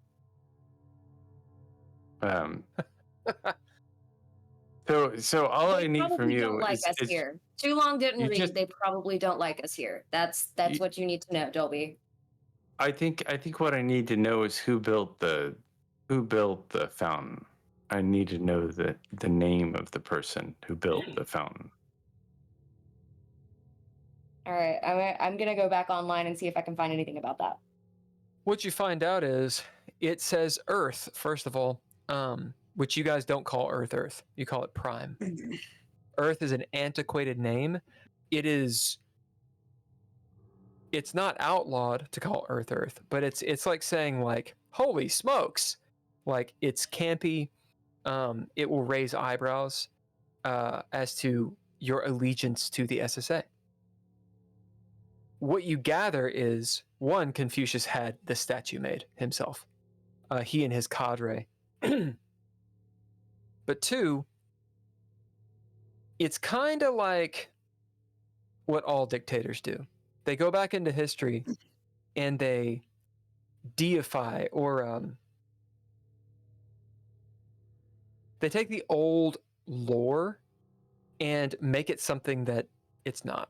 So all I They need from probably you don't like is, us here. Too long didn't you read. just- They probably don't like us here. That's You- what you need to know, Dolby. I think what I need to know is who built the fountain. I need to know the name of the person who built the fountain. All right, I'm gonna go back online and see if I can find anything about that. What you find out is it says Earth first of all, which you guys don't call Earth. You call it Prime. Earth is an antiquated name. It's not outlawed to call Earth, but it's like saying like holy smokes, like it's campy. It will raise eyebrows as to your allegiance to the SSA. What you gather is one, Confucius had the statue made himself. He and his cadre. But two, it's kind of like what all dictators do. They go back into history and they deify or they take the old lore and make it something that it's not.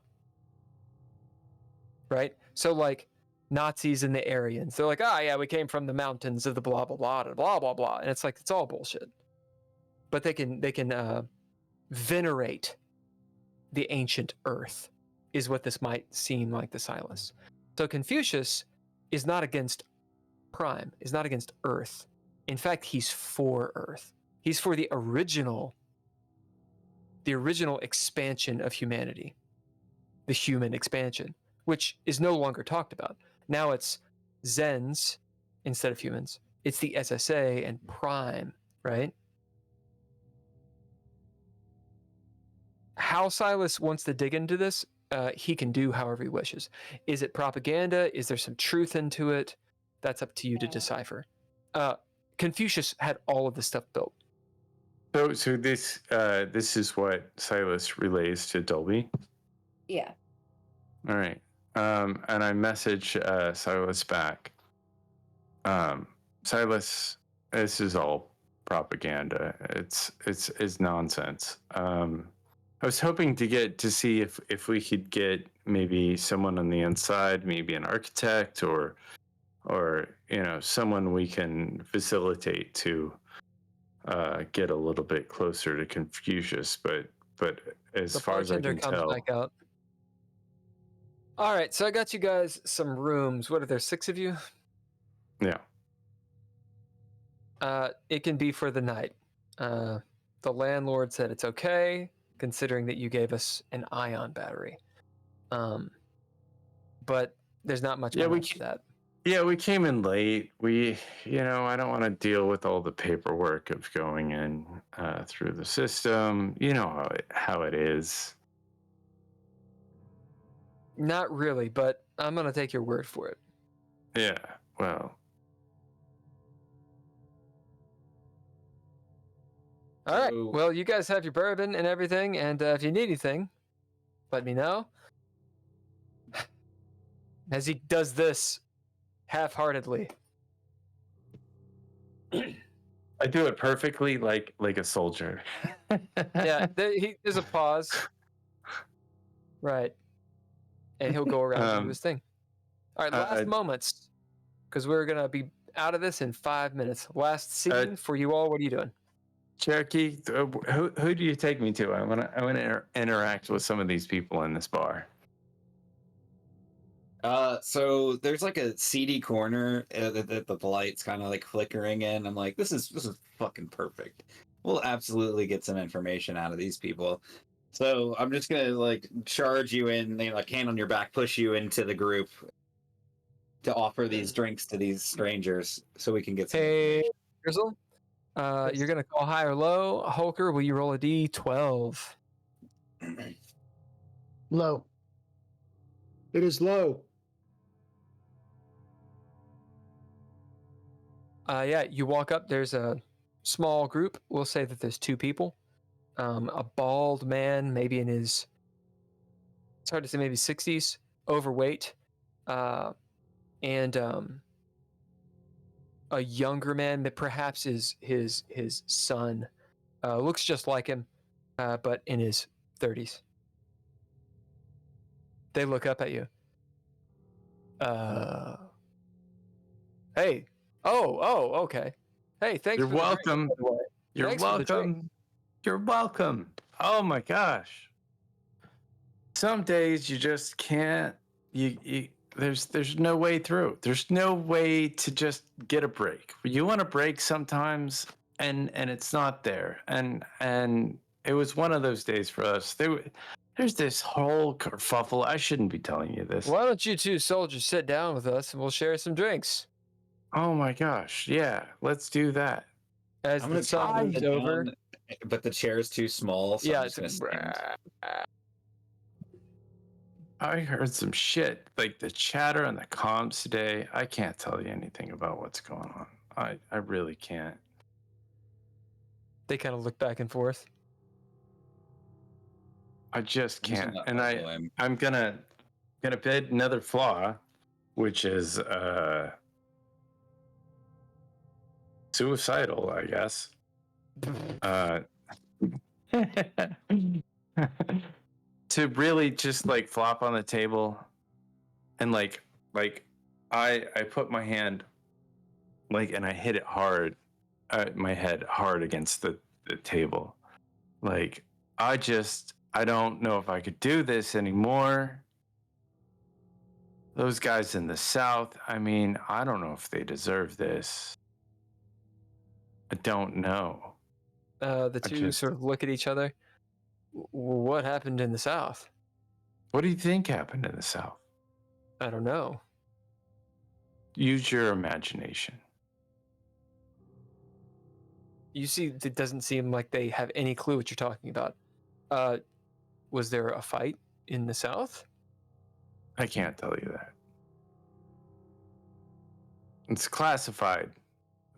Right? So like Nazis and the Aryans, they're like, oh yeah, we came from the mountains of the blah blah blah blah blah blah, and it's like it's all bullshit. But they can venerate the ancient Earth, is what this might seem like to Silas. So Confucius is not against Prime, is not against Earth. In fact, he's for Earth. He's for the original expansion of humanity, the human expansion, which is no longer talked about. Now it's Zens instead of humans. It's the SSA and Prime, right? How Silas wants to dig into this, he can do however he wishes. Is it propaganda? Is there some truth into it? That's up to you to decipher. Confucius had all of this stuff built. So this is what Silas relays to Dolby. Yeah. All right. And I message Silas back. Silas, this is all propaganda. It's nonsense. I was hoping to see if we could get maybe someone on the inside, maybe an architect or someone we can facilitate to get a little bit closer to Confucius. But as The far as I bartender can comes tell, back out. All right, so I got you guys some rooms. What are there, 6 of you? yeah. It can be for the night. The landlord said it's okay, considering that you gave us an ion battery. But there's not much more to that. Yeah, we came in late. I don't want to deal with all the paperwork of going in through the system. You know how it is. Not really, but I'm going to take your word for it. Yeah, well. All right. So- Well, you guys have your bourbon and everything, and if you need anything, let me know. As he does this half-heartedly. I do it perfectly like a soldier. Yeah, there's a pause. Right. And he'll go around and do his thing. All right, last moments, because we're going to be out of this in 5 minutes. Last scene for you all. What are you doing? Cherokee, who do you take me to? I want to interact with some of these people in this bar. So there's like a seedy corner that the light's kind of like flickering in. I'm like, this is fucking perfect. We'll absolutely get some information out of these people. So I'm just gonna like charge you in, like hand on your back, push you into the group to offer these drinks to these strangers, so we can get some. Hey, Drizzle. You're gonna call high or low. Holker, will you roll a d12? Low. It is low. Yeah, you walk up. There's a small group. We'll say that there's 2 people. A bald man, maybe in his, it's hard to say, maybe 60s, overweight, and a younger man, that perhaps is his son. Looks just like him, but in his 30s. They look up at you. Hey. Oh, okay. Hey, thanks. You're for the drink, welcome. by the way. You're Thanks for the drink. welcome. You're welcome. Oh my gosh. Some days you just can't. There's no way through. There's no way to just get a break. You want a break sometimes, and it's not there. And it was one of those days for us. There's this whole kerfuffle. I shouldn't be telling you this. Why don't you 2 soldiers sit down with us and we'll share some drinks? Oh my gosh. Yeah, let's do that. As I'm the gonna sun try to moves sit over. down, but the chair is too small. So Yeah, I'm it's just gonna stand. I heard some shit, like the chatter and the comms today. I can't tell you anything about what's going on. I really can't. They kind of look back and forth. I just I'm just can't. gonna And elbow him. I'm gonna bid another flaw, which is suicidal, I guess. To really just like flop on the table and like I put my hand like and I hit it hard, my head hard against the table. Like I don't know if I could do this anymore. Those guys in the South, I mean, I don't know if they deserve this. I don't know. The 2 sort of look at each other. What happened in the South? What do you think happened in the South? I don't know. Use your imagination. You see, it doesn't seem like they have any clue what you're talking about. Was there a fight in the South? I can't tell you that. It's classified.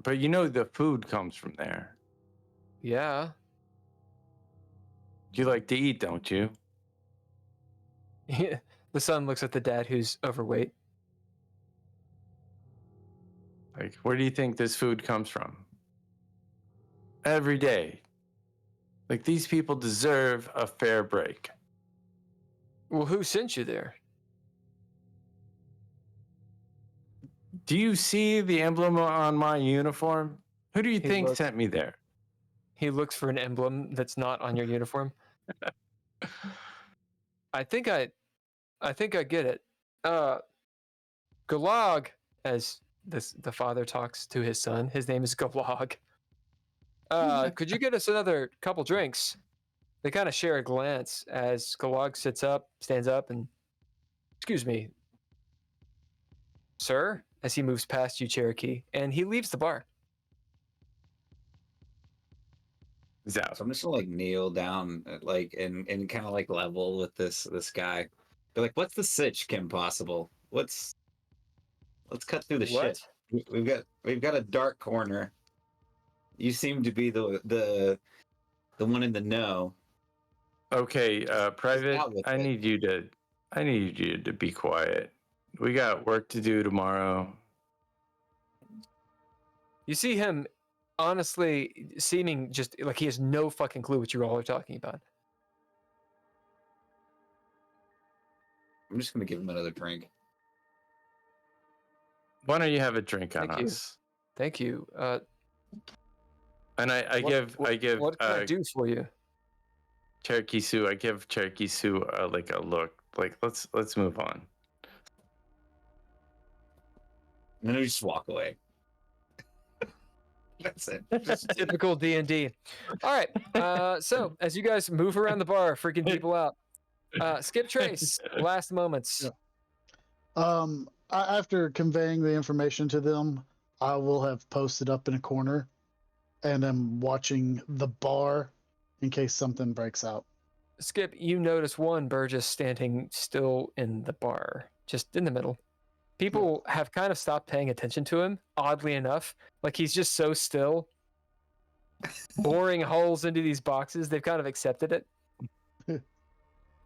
But you know the food comes from there. Yeah. You like to eat, don't you? The son looks at the dad who's overweight. Like, where do you think this food comes from? Every day. Like, these people deserve a fair break. Well, who sent you there? Do you see the emblem on my uniform? Who do you He think looks- sent me there? He looks for an emblem that's not on your uniform. I think I get it. Galag, as the father talks to his son. His name is Galag. Could you get us another couple drinks? They kind of share a glance as Galag stands up, and excuse me, sir, as he moves past you, Cherokee, and he leaves the bar. Zap. So I'm just gonna like kneel down, like and kind of like level with this guy. Be like, what's the sitch, Kim Possible? Let's cut through the shit. We've got a dark corner. You seem to be the one in the know. Okay, Private, out with I it. need you to be quiet. We got work to do tomorrow. You see him honestly seeming just like he has no fucking clue what you all are talking about. I'm just gonna give him another drink. Why don't you have a drink on Thank you. us? Thank you. And I give What can I do for you? Cherokee Sue, I give Cherokee Sue like a look. Like let's move on. And then we just walk away. That's it. Just Typical D&D. All right. So as you guys move around the bar, freaking people out. Skip Trace. Last moments. Yeah. After conveying the information to them, I will have posted up in a corner, and I'm watching the bar in case something breaks out. Skip, you notice one Burgess standing still in the bar, just in the middle. People have kind of stopped paying attention to him, oddly enough. Like he's just so still, boring holes into these boxes. They've kind of accepted it.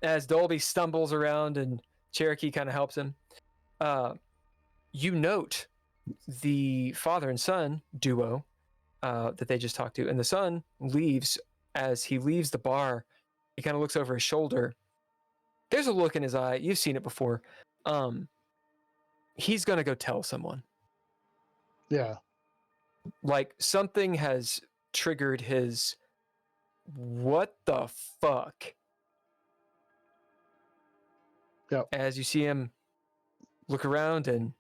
As Dolby stumbles around and Cherokee kind of helps him, you note the father and son duo that they just talked to, and the son leaves. As he leaves the bar, he kind of looks over his shoulder. There's a look in his eye. You've seen it before. He's gonna go tell someone. Yeah. Like something has triggered his what the fuck? Yep. As you see him look around and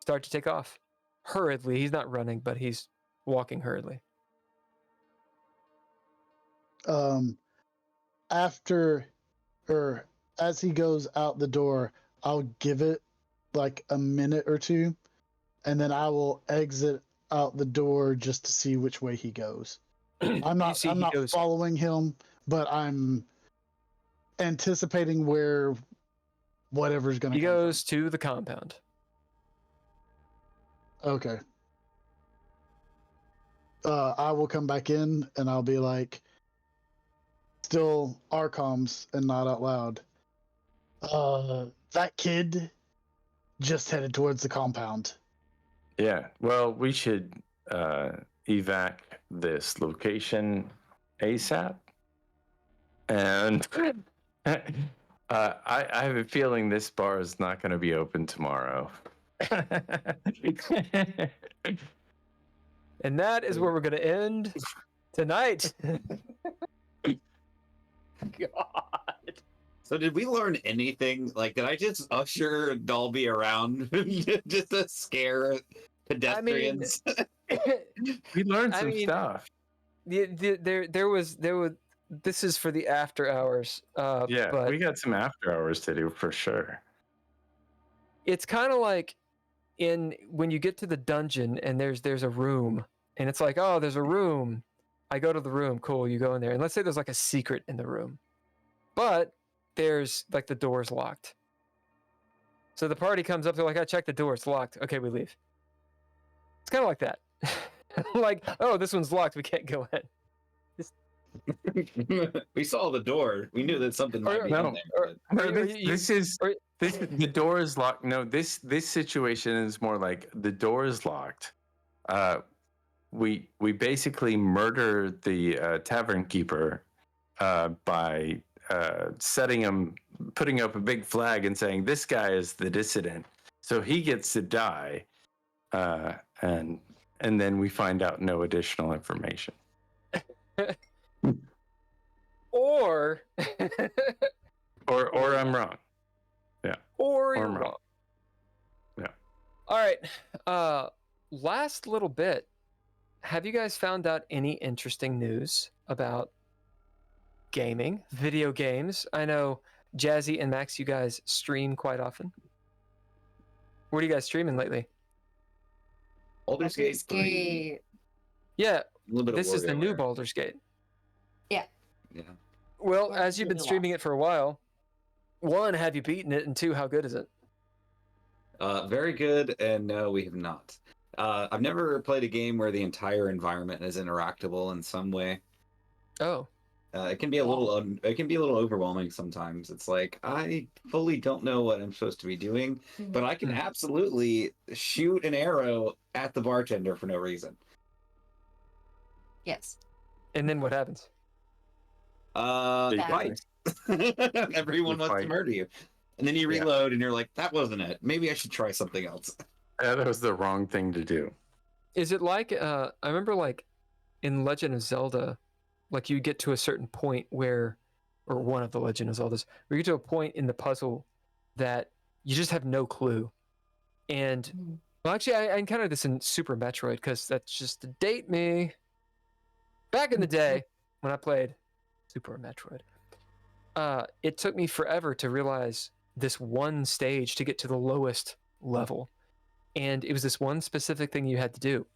start to take off. Hurriedly. He's not running, but he's walking hurriedly. After or as he goes out the door, I'll give it like a minute or two, and then I will exit out the door just to see which way he goes. I'm not following him, but I'm anticipating where whatever's going to He goes to the compound. Okay. I will come back in and I'll be like, still our comms and not out loud. That kid just headed towards the compound. Yeah. Well, we should evac this location ASAP. And I have a feeling this bar is not going to be open tomorrow. And that is where we're going to end tonight. God. So did we learn anything? Like, did I just usher Dolby around just to scare pedestrians? We learned some stuff. There was. This is for the after hours. Yeah, but we got some after hours to do for sure. it's kind of like when you get to the dungeon and there's a room and it's like, oh, there's a room. I go to the room. Cool. You go in there. And let's say there's like a secret in the room, but there's like the door's locked. So the party comes up. They're like, I checked the door. It's locked. Okay, we leave. It's kind of like that. Like, oh, this one's locked. We can't go in. We saw the door. We knew that something might be in there. The door is locked. No, this situation is more like the door is locked. We basically murder the tavern keeper by putting up a big flag and saying this guy is the dissident, so he gets to die, and then we find out no additional information. Or I'm wrong. Yeah. Or you're I'm wrong. Yeah. All right. Last little bit. Have you guys found out any interesting news about gaming, video games? I know Jazzy and Max, you guys stream quite often. What are you guys streaming lately? Baldur's Gate 3. Yeah, A little bit of this is the new WarioWare. Baldur's Gate. Yeah. Yeah. Well, Yeah, as you've been really streaming it for a while, one, have you beaten it? And two, how good is it? Very good, and no, we have not. I've never played a game where the entire environment is interactable in some way. Oh, It can be a little overwhelming sometimes. It's like I fully don't know what I'm supposed to be doing, but I can absolutely shoot an arrow at the bartender for no reason. Yes. and then what happens? You fight. Everyone wants to murder you, and then you reload, and you're like, "That wasn't it. Maybe I should try something else." Yeah, that was the wrong thing to do. Is it like I remember like in Legend of Zelda, like you get to a certain point where, or one of the Legend of Zeldas, where you get to a point in the puzzle that you just have no clue, and Well, actually, I encountered this in Super Metroid because that's just to date me. Back in the day when I played Super Metroid, it took me forever to realize this one stage to get to the lowest level. And it was this one specific thing you had to do.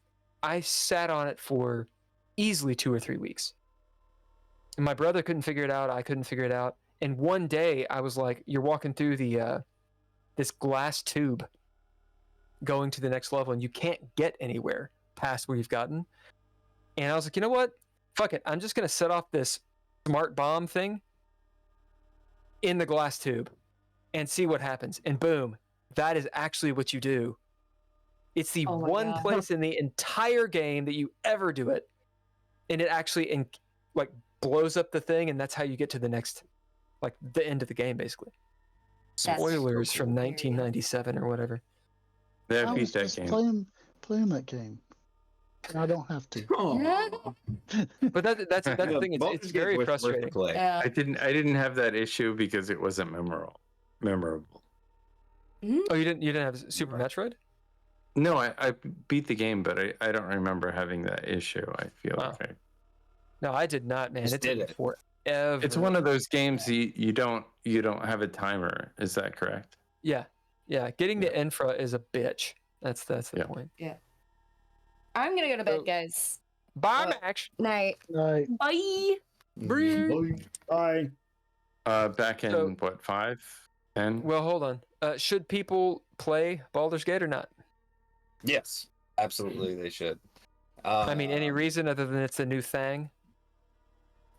I sat on it for easily 2 or 3 weeks. And my brother couldn't figure it out. I couldn't figure it out. And one day I was like, you're walking through the this glass tube going to the next level, and you can't get anywhere past where you've gotten. And I was like, you know what? Fuck it. I'm just going to set off this smart bomb thing in the glass tube and see what happens. And boom, that is actually what you do. It's the Oh my one God. place in the entire game that you ever do it. And it actually like blows up the thing, and that's how you get to the next, like the end of the game, basically. That's Spoilers so from cool. 1997 or whatever. I Yeah, beat was that just game. playing that game. And I don't have to. Aw. But that's Yeah, the thing. It's Baldur's Gate's very worth to frustrating. play. Yeah. I didn't have that issue because it wasn't memorable. Oh, you didn't have Super Metroid? No, I beat the game, but I don't remember having that issue. I feel Wow. like No, I did not, man. Just It took did me it. forever. it's one of those games you don't have a timer. Is that correct? Yeah. Getting the infra is a bitch. That's the Yeah. point. I'm gonna go to bed, So- guys. Bye, Well- Max. Night. Right. Bye. Bye. Back in So- what 5, 10? Well, hold on. Should people play Baldur's Gate or not? Yes, absolutely, they should. I mean, any Um, reason other than it's a new thing?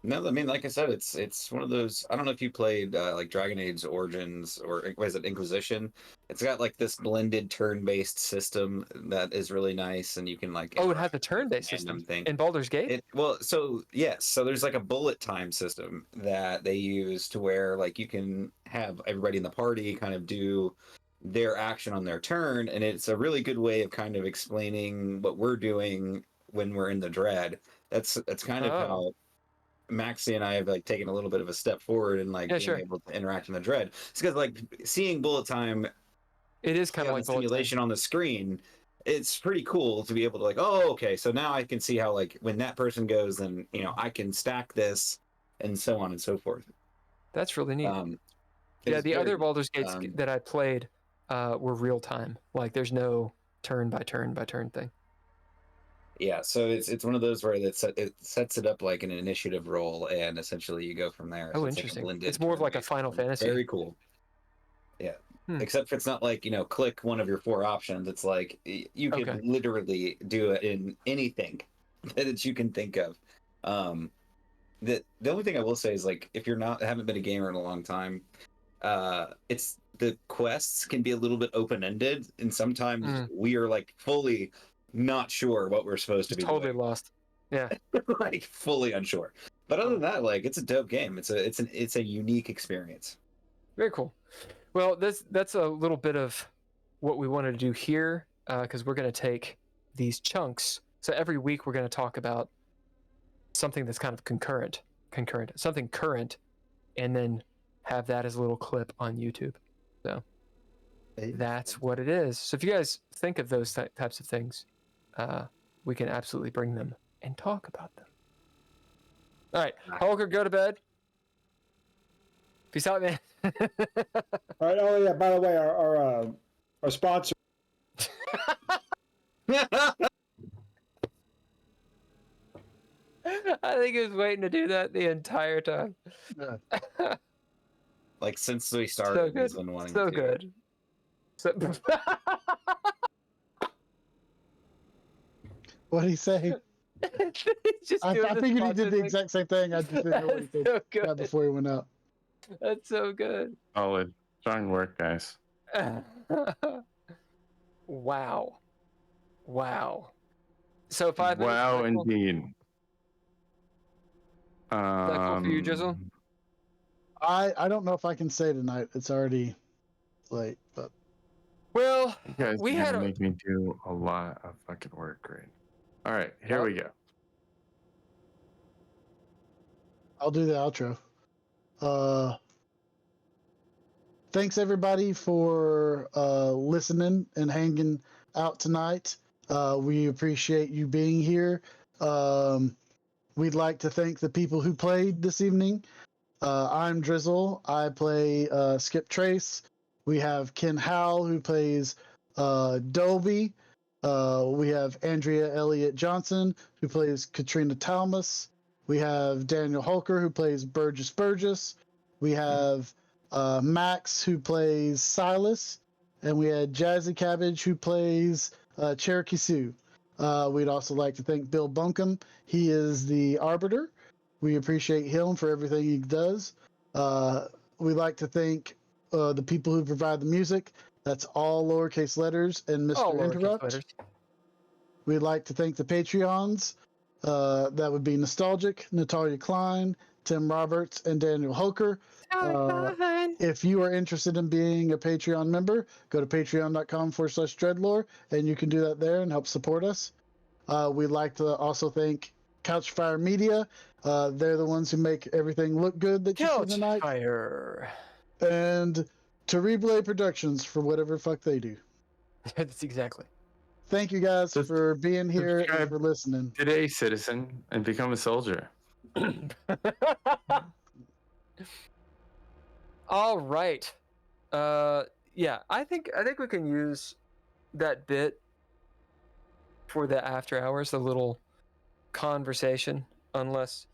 No, I mean, like I said, it's one of those. I don't know if you played like Dragon Age Origins or what is it, Inquisition. It's got like this blended turn-based system that is really nice, and you can like. Oh, it interact has a with turn-based random system thing. in Baldur's Gate? So yes, so there's like a bullet time system that they use to where like you can have everybody in the party kind of do their action on their turn, and it's a really good way of kind of explaining what we're doing when we're in the dread. That's kind of Oh. how Maxie and I have like taken a little bit of a step forward in like Yeah, being sure. able to interact in the dread. It's because like seeing bullet time It is kind on of the like bullet time. simulation on the screen, it's pretty cool to be able to like, oh, okay, so now I can see how like when that person goes, then I can stack this and so on and so forth. That's really neat. It Yeah, is the very other neat. Baldur's Gates Um, that I played were real time. Like, there's no turn by turn by turn thing. Yeah, so it's one of those where it sets it up like an initiative role, and essentially you go from there. Oh, So it's like a interesting. blended It's more of like a turn-based Final one. Fantasy. Very cool. Yeah, except for it's not like click one of your 4 options. It's like you can Okay. literally do it in anything that you can think of. The only thing I will say is like if you're haven't been a gamer in a long time, it's the quests can be a little bit open ended, and sometimes we are like fully not sure what we're supposed to Just be totally doing. lost. Yeah. Like fully unsure. But other than that, like it's a dope game. It's a unique experience. Very cool. Well, that's a little bit of what we wanted to do here, because we're going to take these chunks. So every week we're going to talk about something that's kind of concurrent, something current, and then have that as a little clip on YouTube. So that's what it is. So if you guys think of those types of things, we can absolutely bring them and talk about them. All right, Holger, go to bed. Peace out, man. All right. Oh yeah. By the way, our sponsor. I think he was waiting to do that the entire time. Like since we started, So good. he's been wanting So to. good. So What did he say? He's just I doing the figured he did the sponsor thing. exact same thing. I just didn't know what he That's said so good. before he went out. That's so good. Solid, strong work, guys. Wow. So 5 minutes. Wow, is that cool? indeed. Is that cool for you, Drizzle? I don't know if I can say tonight. It's already late, but Well, You guys we are had gonna a- make me do a lot of fucking work, great. All right, here we go. I'll do the outro. Thanks everybody for listening and hanging out tonight. We appreciate you being here. We'd like to thank the people who played this evening. I'm Drizzle. I play Skip Trace. We have Ken Howl, who plays Dolby. We have Andrea Elliott-Johnson, who plays Katrina Talmas. We have Daniel Holker, who plays Burgess. We have Max, who plays Silas. And we had Jazzy Cabbage, who plays Cherokee Sue. We'd also like to thank Bill Bunkum. He is the Arbiter. We appreciate him for everything he does. We'd like to thank the people who provide the music. That's all lowercase letters and Mr. All lowercase Interrupt. letters. We'd like to thank the Patreons. That would be Nostalgic, Natalia Cline, Tim Roberts, and Daniel Hoker. If you are interested in being a Patreon member, go to patreon.com/DreadLore, and you can do that there and help support us. We'd like to also thank Couchfire Media. They're the ones who make everything look good that you see tonight. Couchfire. And to Replay Productions for whatever fuck they do. That's exactly. Thank you guys for being here and subscribe for listening. Today, citizen, and become a soldier. All right. Yeah, I think we can use that bit for the after hours, the little conversation, unless